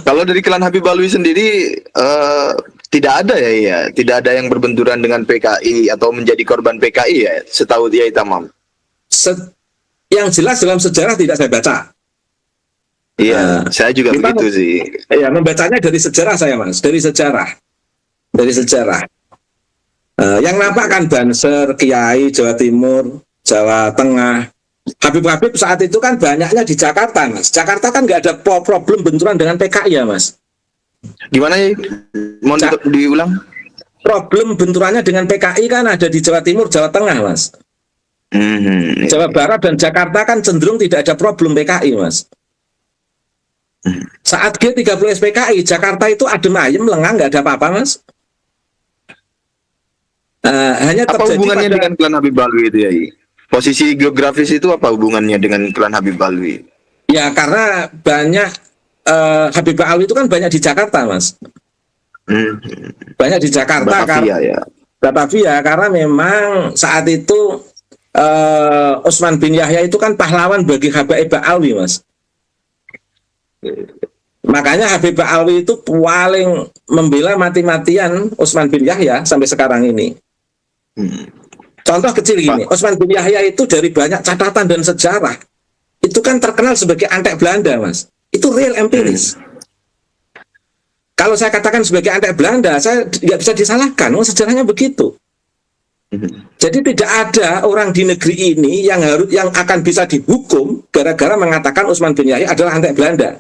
Kalau dari klan Habib Alwi sendiri tidak ada ya, tidak ada yang berbenturan dengan PKI atau menjadi korban PKI ya, setahu dia Tamam. Yang jelas dalam sejarah tidak saya baca. Iya, saya juga begitu sih. Ya, membacanya dari sejarah saya, Mas, dari sejarah. Yang nampak kan Banser, Kiai, Jawa Timur, Jawa Tengah. Habib-habib saat itu kan banyaknya di Jakarta, Mas. Jakarta kan nggak ada problem benturan dengan PKI ya, Mas. Gimana ya? Mohon diulang. Problem benturannya dengan PKI kan ada di Jawa Timur, Jawa Tengah, Mas. Jawa Barat dan Jakarta kan cenderung tidak ada problem PKI, Mas. Saat G30 SPKI, Jakarta itu adem ayem, lengang, nggak ada apa-apa, Mas. Hanya apa hubungannya dengan klan Habib Alwi itu ya? Posisi geografis itu apa hubungannya dengan klan Habib Alwi? Ya karena banyak Habib Alwi itu kan banyak di Jakarta, Mas. Banyak di Jakarta, Batavia, karena memang saat itu Utsman bin Yahya itu kan pahlawan bagi Habib Alwi, Mas. Makanya Habib Alwi itu paling membela mati-matian Utsman bin Yahya sampai sekarang ini. Contoh kecil gini, Utsman bin Yahya itu dari banyak catatan dan sejarah itu kan terkenal sebagai antek Belanda, Mas. Itu real empiris. Kalau saya katakan sebagai antek Belanda, saya nggak bisa disalahkan. Sejarahnya begitu. Jadi tidak ada orang di negeri ini yang akan bisa dihukum gara-gara mengatakan Utsman bin Yahya adalah antek Belanda.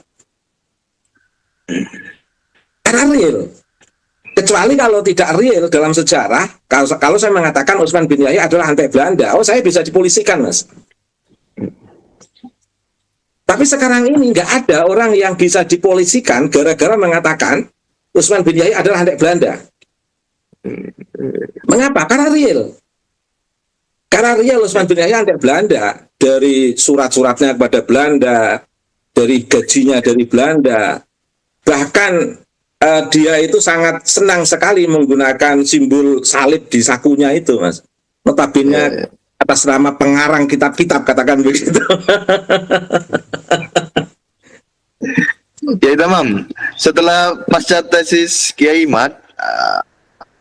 Karena real. Kecuali kalau tidak real dalam sejarah, kalau saya mengatakan Utsman bin Yahya adalah antek Belanda, saya bisa dipolisikan, Mas. Tapi sekarang ini nggak ada orang yang bisa dipolisikan gara-gara mengatakan Utsman bin Yahya adalah antek Belanda. Mengapa? Karena real. Karena real Utsman bin Yahya antek Belanda, dari surat-suratnya kepada Belanda, dari gajinya dari Belanda. Bahkan dia itu sangat senang sekali menggunakan simbol salib di sakunya itu, Mas. Notabene atas nama pengarang kitab-kitab, katakan begitu. Ya Tamam, setelah pasca tesis Kiai Imad,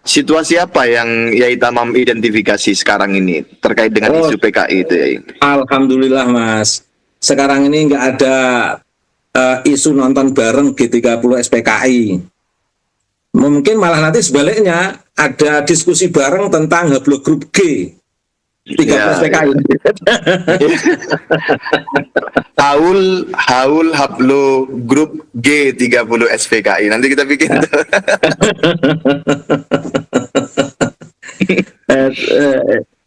situasi apa yang Yai Tamam identifikasi sekarang ini terkait dengan isu PKI itu, Yai? Alhamdulillah, Mas. Sekarang ini nggak ada isu nonton bareng G30 SPKI. Mungkin malah nanti sebaliknya ada diskusi bareng tentang Hablo Grup G 30 SPKI. Haul Hablo Grup G30 SPKI. Nanti kita bikin tuh.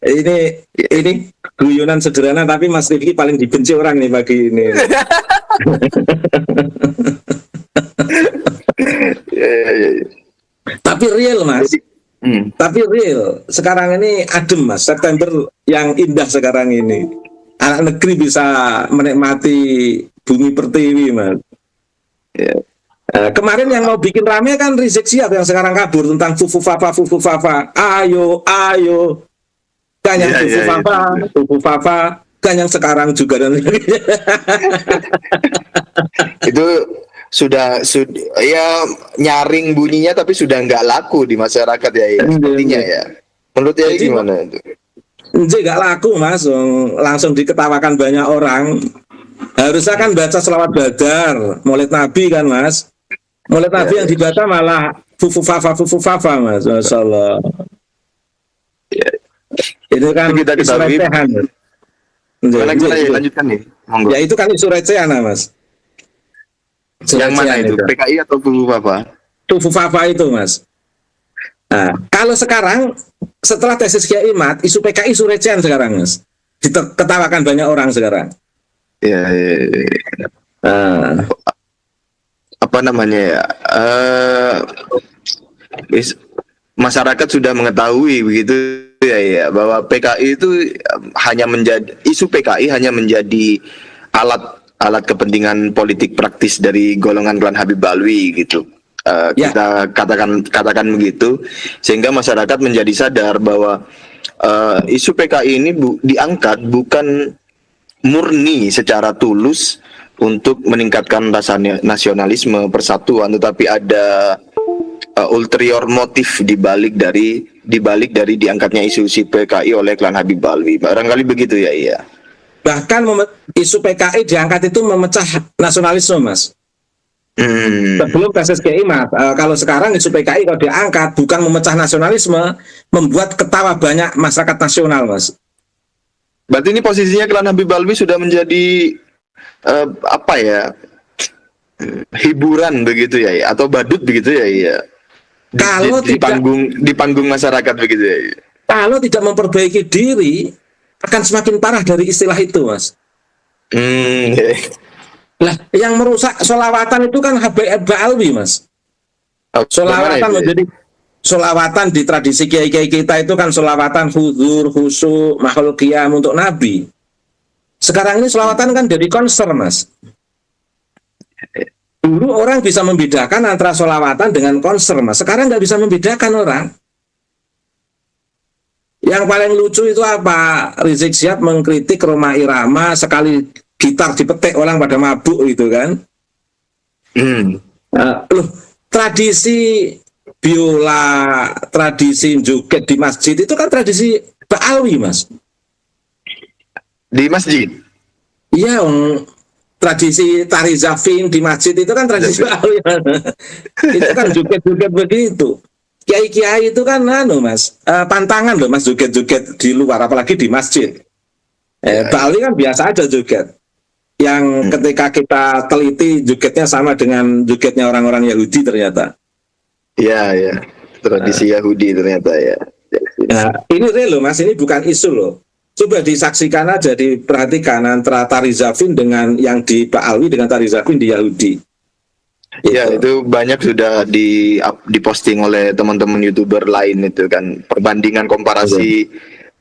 Ini guyonan sederhana, tapi Mas Rifki paling dibenci orang nih pagi ini. Tapi real, Mas. Tapi real. Sekarang ini adem, Mas. September yang indah sekarang ini. Anak negeri bisa menikmati bumi pertiwi, Mas. Kemarin yang mau bikin rame kan Rizik Syihab yang sekarang kabur tentang Fufu Fafa. Ayo. Kan yang Fufu Fafa, kan yang sekarang juga dan itu sudah ya nyaring bunyinya, tapi sudah nggak laku di masyarakat ya, sepertinya ya. Menurut ya gimana itu? Nggak laku, Mas. Langsung diketawakan banyak orang. Harusnya kan baca selawat Badar, Maulid Nabi kan, Mas. Maulid Nabi yang dibaca malah Fufu Fafa, Mas. Masya Allah. Itu kan kita ketahui. Gimana ya, lanjutkan nih. Monggo. Ya itu kan isu recehan, Mas. Yang mana itu? PKI atau apa? Tufu Fafa itu, Mas. Nah, kalau sekarang setelah tesis Kiai Imad, isu PKI isu recehan sekarang, Mas. Ketawakan banyak orang sekarang. Ya. Apa namanya ya? Masyarakat sudah mengetahui begitu ya, bahwa PKI itu hanya menjadi isu PKI hanya menjadi alat kepentingan politik praktis dari golongan klan Habib Alwi gitu. Kita katakan begitu, sehingga masyarakat menjadi sadar bahwa isu PKI ini diangkat bukan murni secara tulus untuk meningkatkan rasa nasionalisme, persatuan, tetapi ada ulterior motif dibalik dari diangkatnya isu PKI oleh klan Habib Alwi. Barangkali begitu ya, iya. Bahkan isu PKI diangkat itu memecah nasionalisme, Mas. Sebelum tesis Kiai Imad, kalau sekarang isu PKI kalau diangkat bukan memecah nasionalisme, membuat ketawa banyak masyarakat nasional, Mas. Berarti ini posisinya klan Habib Alwi sudah menjadi hiburan begitu ya, atau badut begitu ya, iya. Di panggung masyarakat begitu ya. Kalau tidak memperbaiki diri, akan semakin parah dari istilah itu, Mas. Lah, yang merusak sholawatan itu kan Habib Alwi, Mas. Sholawatan menjadi sholawatan di tradisi kiai-kiai kita itu kan sholawatan hudzur, khusyuk, makhluk qiyam untuk Nabi. Sekarang ini sholawatan kan jadi konser, Mas. Dulu orang bisa membedakan antara sholawatan dengan konser, Mas. Sekarang nggak bisa membedakan orang. Yang paling lucu itu apa? Rizik Syihab mengkritik Rhoma Irama, sekali gitar dipetik orang pada mabuk gitu kan. Tradisi biola, tradisi joget di masjid itu kan tradisi Ba'alwi, Mas. Di masjid? Iya, tradisi tari zafin di masjid itu kan tradisi Ba'alwi. Itu kan joget-joget begitu. Kiai-kiai itu kan Mas, pantangan loh, Mas, joget-joget di luar, apalagi di masjid. Ba'alwi kan biasa aja joget. Yang ketika kita teliti jogetnya sama dengan jogetnya orang-orang Yahudi ternyata. Iya. Tradisi Yahudi ternyata ya. Nah, ini real loh, Mas, ini bukan isu loh. Coba disaksikan aja, diperhatikan antara tari zafin dengan yang di Ba'alwi dengan tari zafin di Yahudi. Ya, itu banyak sudah diposting oleh teman-teman YouTuber lain itu kan, perbandingan komparasi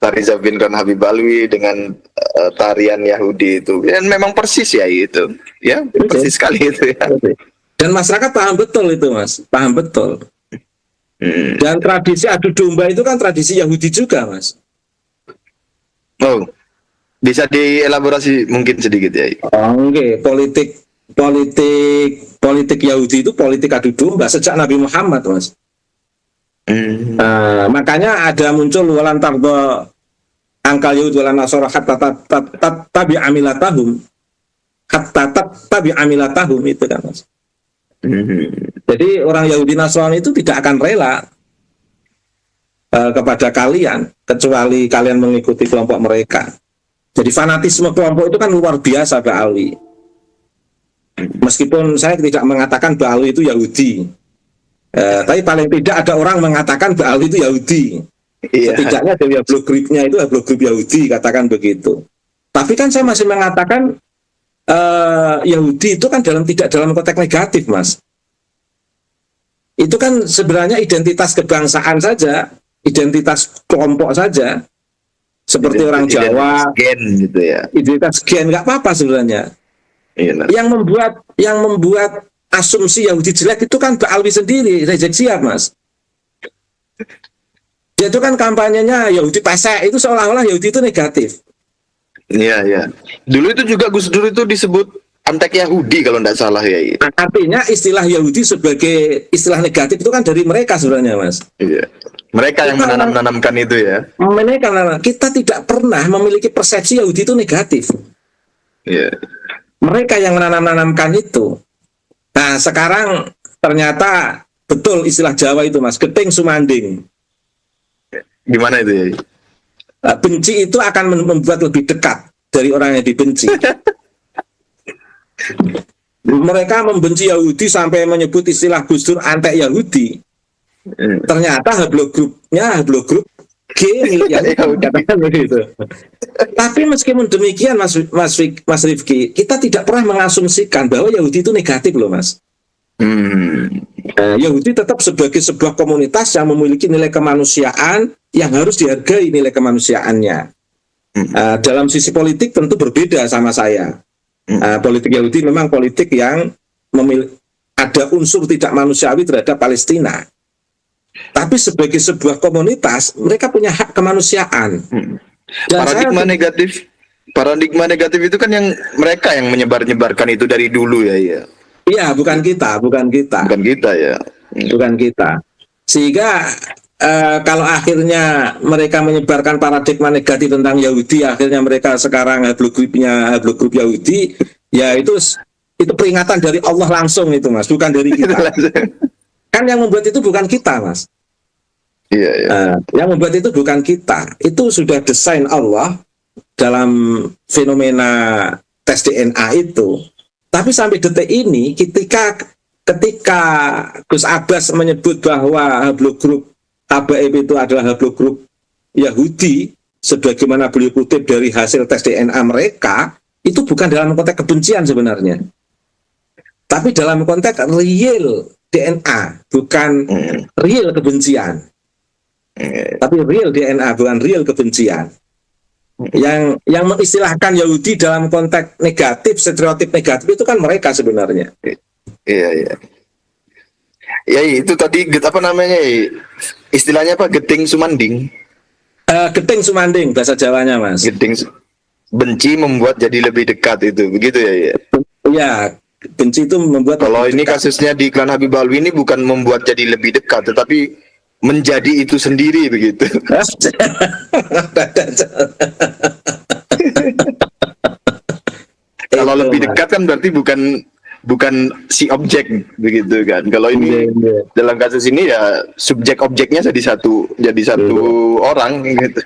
tari zafin dan Habib Alwi dengan tarian Yahudi itu. Dan memang persis ya itu. Ya, persis sekali itu ya. Dan masyarakat paham betul itu, Mas. Paham betul. Dan tradisi adu domba itu kan tradisi Yahudi juga, Mas. Oh, bisa dielaborasi mungkin sedikit ya? Oke. Politik Yahudi itu politik adu domba sejak Nabi Muhammad, Mas. Makanya ada muncul walan tardo angkal Yahud walan nasara hatta tabi amilatahum itu kan, Mas. Jadi orang Yahudi Nasrani itu tidak akan rela kepada kalian kecuali kalian mengikuti kelompok mereka. Jadi fanatisme kelompok itu kan luar biasa Ba'alwi. Meskipun saya tidak mengatakan Ba'alwi itu Yahudi, tapi paling tidak ada orang mengatakan Ba'alwi itu Yahudi. Setidaknya dari blog grupnya itu blog grup Yahudi, katakan begitu. Tapi kan saya masih mengatakan Yahudi itu kan tidak dalam konteks negatif, Mas. Itu kan sebenarnya identitas kebangsaan saja, identitas kelompok saja, seperti orang Jawa, gen gitu ya. Identitas gen nggak apa-apa sebenarnya. Yang membuat asumsi Yahudi jelek itu kan Ba'alwi sendiri, Rizik Syihab, Mas. Dia itu kan kampanyenya Yahudi pesek, itu seolah-olah Yahudi itu negatif. Iya. Dulu itu juga Gus Dur itu disebut antek Yahudi kalau tidak salah ya. Artinya istilah Yahudi sebagai istilah negatif itu kan dari mereka sebenarnya, Mas. Iya. Mereka yang menanamkan itu ya. Kita tidak pernah memiliki persepsi Yahudi itu negatif. Iya. Mereka yang menanamkan itu. Nah, sekarang ternyata betul istilah Jawa itu, Mas, geting sumanding. Gimana itu ya? Benci itu akan membuat lebih dekat. dari orang yang dibenci. Mereka membenci Yahudi sampai menyebut istilah Gus Dur anti-Yahudi. Ternyata haplogrup G milik Yahudi, katakan begitu. Tapi meskipun demikian, Mas Rifki, kita tidak pernah mengasumsikan bahwa Yahudi itu negatif loh, Mas. Yahudi tetap sebagai sebuah komunitas yang memiliki nilai kemanusiaan yang harus dihargai nilai kemanusiaannya. Dalam sisi politik tentu berbeda sama saya. Politik Yahudi memang politik yang ada unsur tidak manusiawi terhadap Palestina. Tapi sebagai sebuah komunitas, mereka punya hak kemanusiaan. Paradigma negatif itu kan yang mereka yang menyebarkan itu dari dulu ya. Iya, bukan kita ya. Bukan kita. Sehingga kalau akhirnya mereka menyebarkan paradigma negatif tentang Yahudi, akhirnya mereka sekarang haplogrup Yahudi, ya itu peringatan dari Allah langsung itu, Mas, bukan dari kita. Kan yang membuat itu bukan kita, Mas. Iya. Yang membuat itu bukan kita. Itu sudah desain Allah dalam fenomena tes DNA itu. Tapi sampai detik ini, ketika Gus Abbas menyebut bahwa haplogrup Habaib itu adalah haplogrup Yahudi, sebagaimana beliau kutip dari hasil tes DNA mereka, itu bukan dalam konteks kebencian sebenarnya. Tapi dalam konteks real DNA, bukan real kebencian. Tapi real DNA, bukan real kebencian. Yang mengistilahkan Yahudi dalam konteks negatif, stereotip negatif itu kan mereka sebenarnya. Iya. Ya itu tadi apa namanya? Istilahnya apa? Geting sumanding. Geting sumanding bahasa Jawanya, Mas. Geting benci membuat jadi lebih dekat itu, begitu ya? Iya. Benci itu membuat. Kalau ini kasusnya di klan Habib Alwi ini bukan membuat jadi lebih dekat, tetapi menjadi itu sendiri begitu. Kalau lebih dekat kan berarti bukan si objek begitu kan. Kalau ini dalam kasus ini ya subjek objeknya jadi satu orang gitu.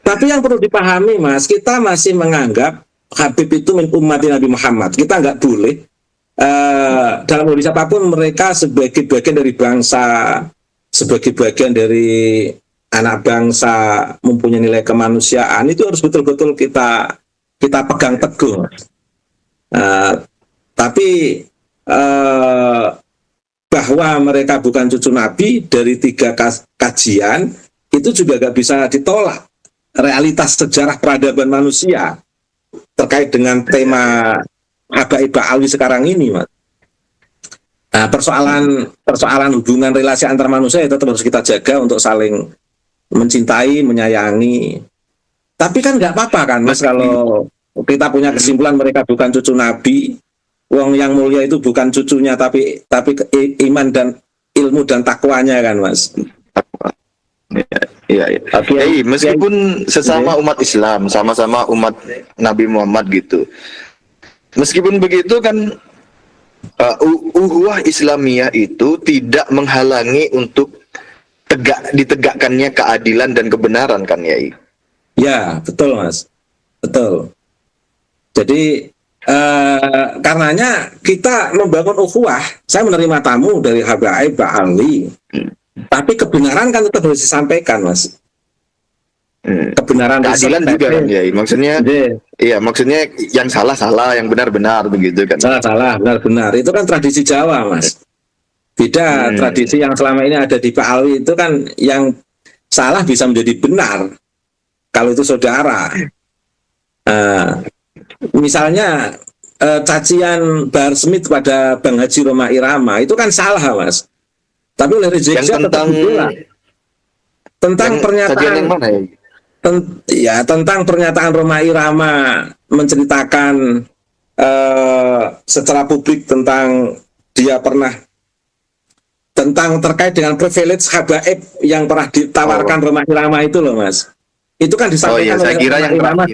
Tapi yang perlu dipahami, Mas, kita masih menganggap Habib itu min ummati Nabi Muhammad. Kita nggak boleh dalam kondisi apapun mereka sebagai bagian dari bangsa, sebagai bagian dari anak bangsa, mempunyai nilai kemanusiaan, itu harus betul-betul kita pegang teguh. Tapi bahwa mereka bukan cucu Nabi dari 3 kajian itu juga nggak bisa ditolak. Realitas sejarah peradaban manusia terkait dengan tema Habaib Alwi sekarang ini, Mas. Nah, persoalan hubungan relasi antar manusia itu tetap harus kita jaga untuk saling mencintai, menyayangi. Tapi kan nggak apa-apa kan, Mas, kalau kita punya kesimpulan mereka bukan cucu Nabi, wong yang mulia itu bukan cucunya, tapi iman dan ilmu dan takwanya kan, Mas. Iya. Meskipun sesama umat Islam, sama-sama umat Nabi Muhammad gitu. Meskipun begitu kan uhuwah Islamiyah itu tidak menghalangi untuk ditegakkannya keadilan dan kebenaran kan, Yai? Ya, betul, Mas. Betul. Jadi karenanya kita membangun ukhuwah. Saya menerima tamu dari Habaib Alwi. Tapi kebenaran kan tetap harus disampaikan, Mas. Kebenaran keadilan juga kan, ya. Maksudnya yang salah, yang benar begitu kan. Salah, benar. Itu kan tradisi Jawa, Mas. Beda tradisi yang selama ini ada di Pak Alwi, itu kan yang salah bisa menjadi benar kalau itu saudara. Misalnya cacian Bahar Smith pada Bang Haji Roma Irama itu kan salah, Mas. Tapi oleh Rizik Syihab tetap dibela. Tentang pernyataan yang mana, ya? Tentang pernyataan Roma Irama menceritakan secara publik tentang dia pernah terkait dengan privilege habaib yang pernah ditawarkan Roma Irama itu loh, Mas. Itu kan disampaikan oleh Roma Irama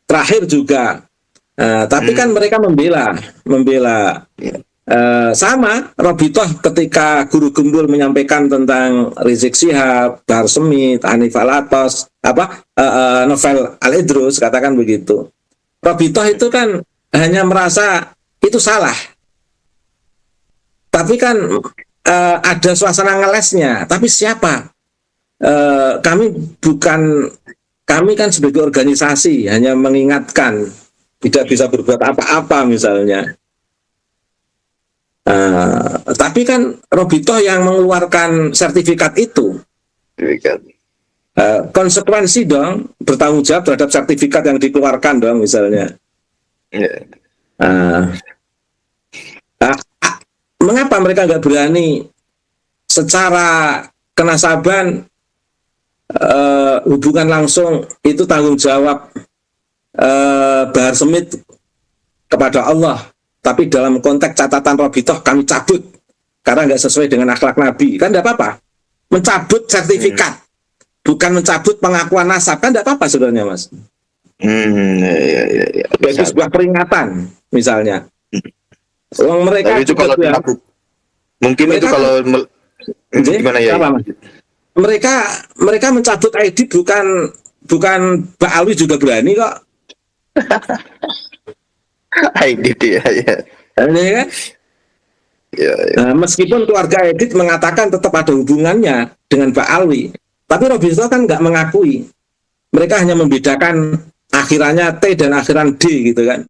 terakhir juga. Tapi kan mereka membela Sama Robitoh ketika Guru Gembul menyampaikan tentang Rizik Syihab, Bahar Smith, Hanif Alatos, Novel Al-Idrus, katakan begitu. Robitoh itu kan hanya merasa itu salah, tapi kan ada suasana ngelesnya. Tapi siapa? Kami kan sebagai organisasi hanya mengingatkan, tidak bisa berbuat apa-apa misalnya. Tapi kan Robitoh yang mengeluarkan sertifikat itu, konsekuensi dong, bertanggung jawab terhadap sertifikat yang dikeluarkan dong misalnya. Mengapa mereka nggak berani secara kenasaban, hubungan langsung itu tanggung jawab Bahar Smith kepada Allah, tapi dalam konteks catatan Robitoh kami cabut karena nggak sesuai dengan akhlak Nabi, kan tidak apa-apa. Mencabut sertifikat, bukan mencabut pengakuan nasab, kan tidak apa-apa sebenarnya, Mas. Bagi sebuah peringatan misalnya. Mereka itu kalau mungkin itu kalau gimana ya? Mereka mencabut ID bukan Pak Alwi juga berani kok. Aidit ya. Kan? Nah, meskipun keluarga Aidit mengatakan tetap ada hubungannya dengan Pak Alwi, tapi Robitoh kan nggak mengakui. Mereka hanya membedakan akhirannya T dan akhiran D gitu kan.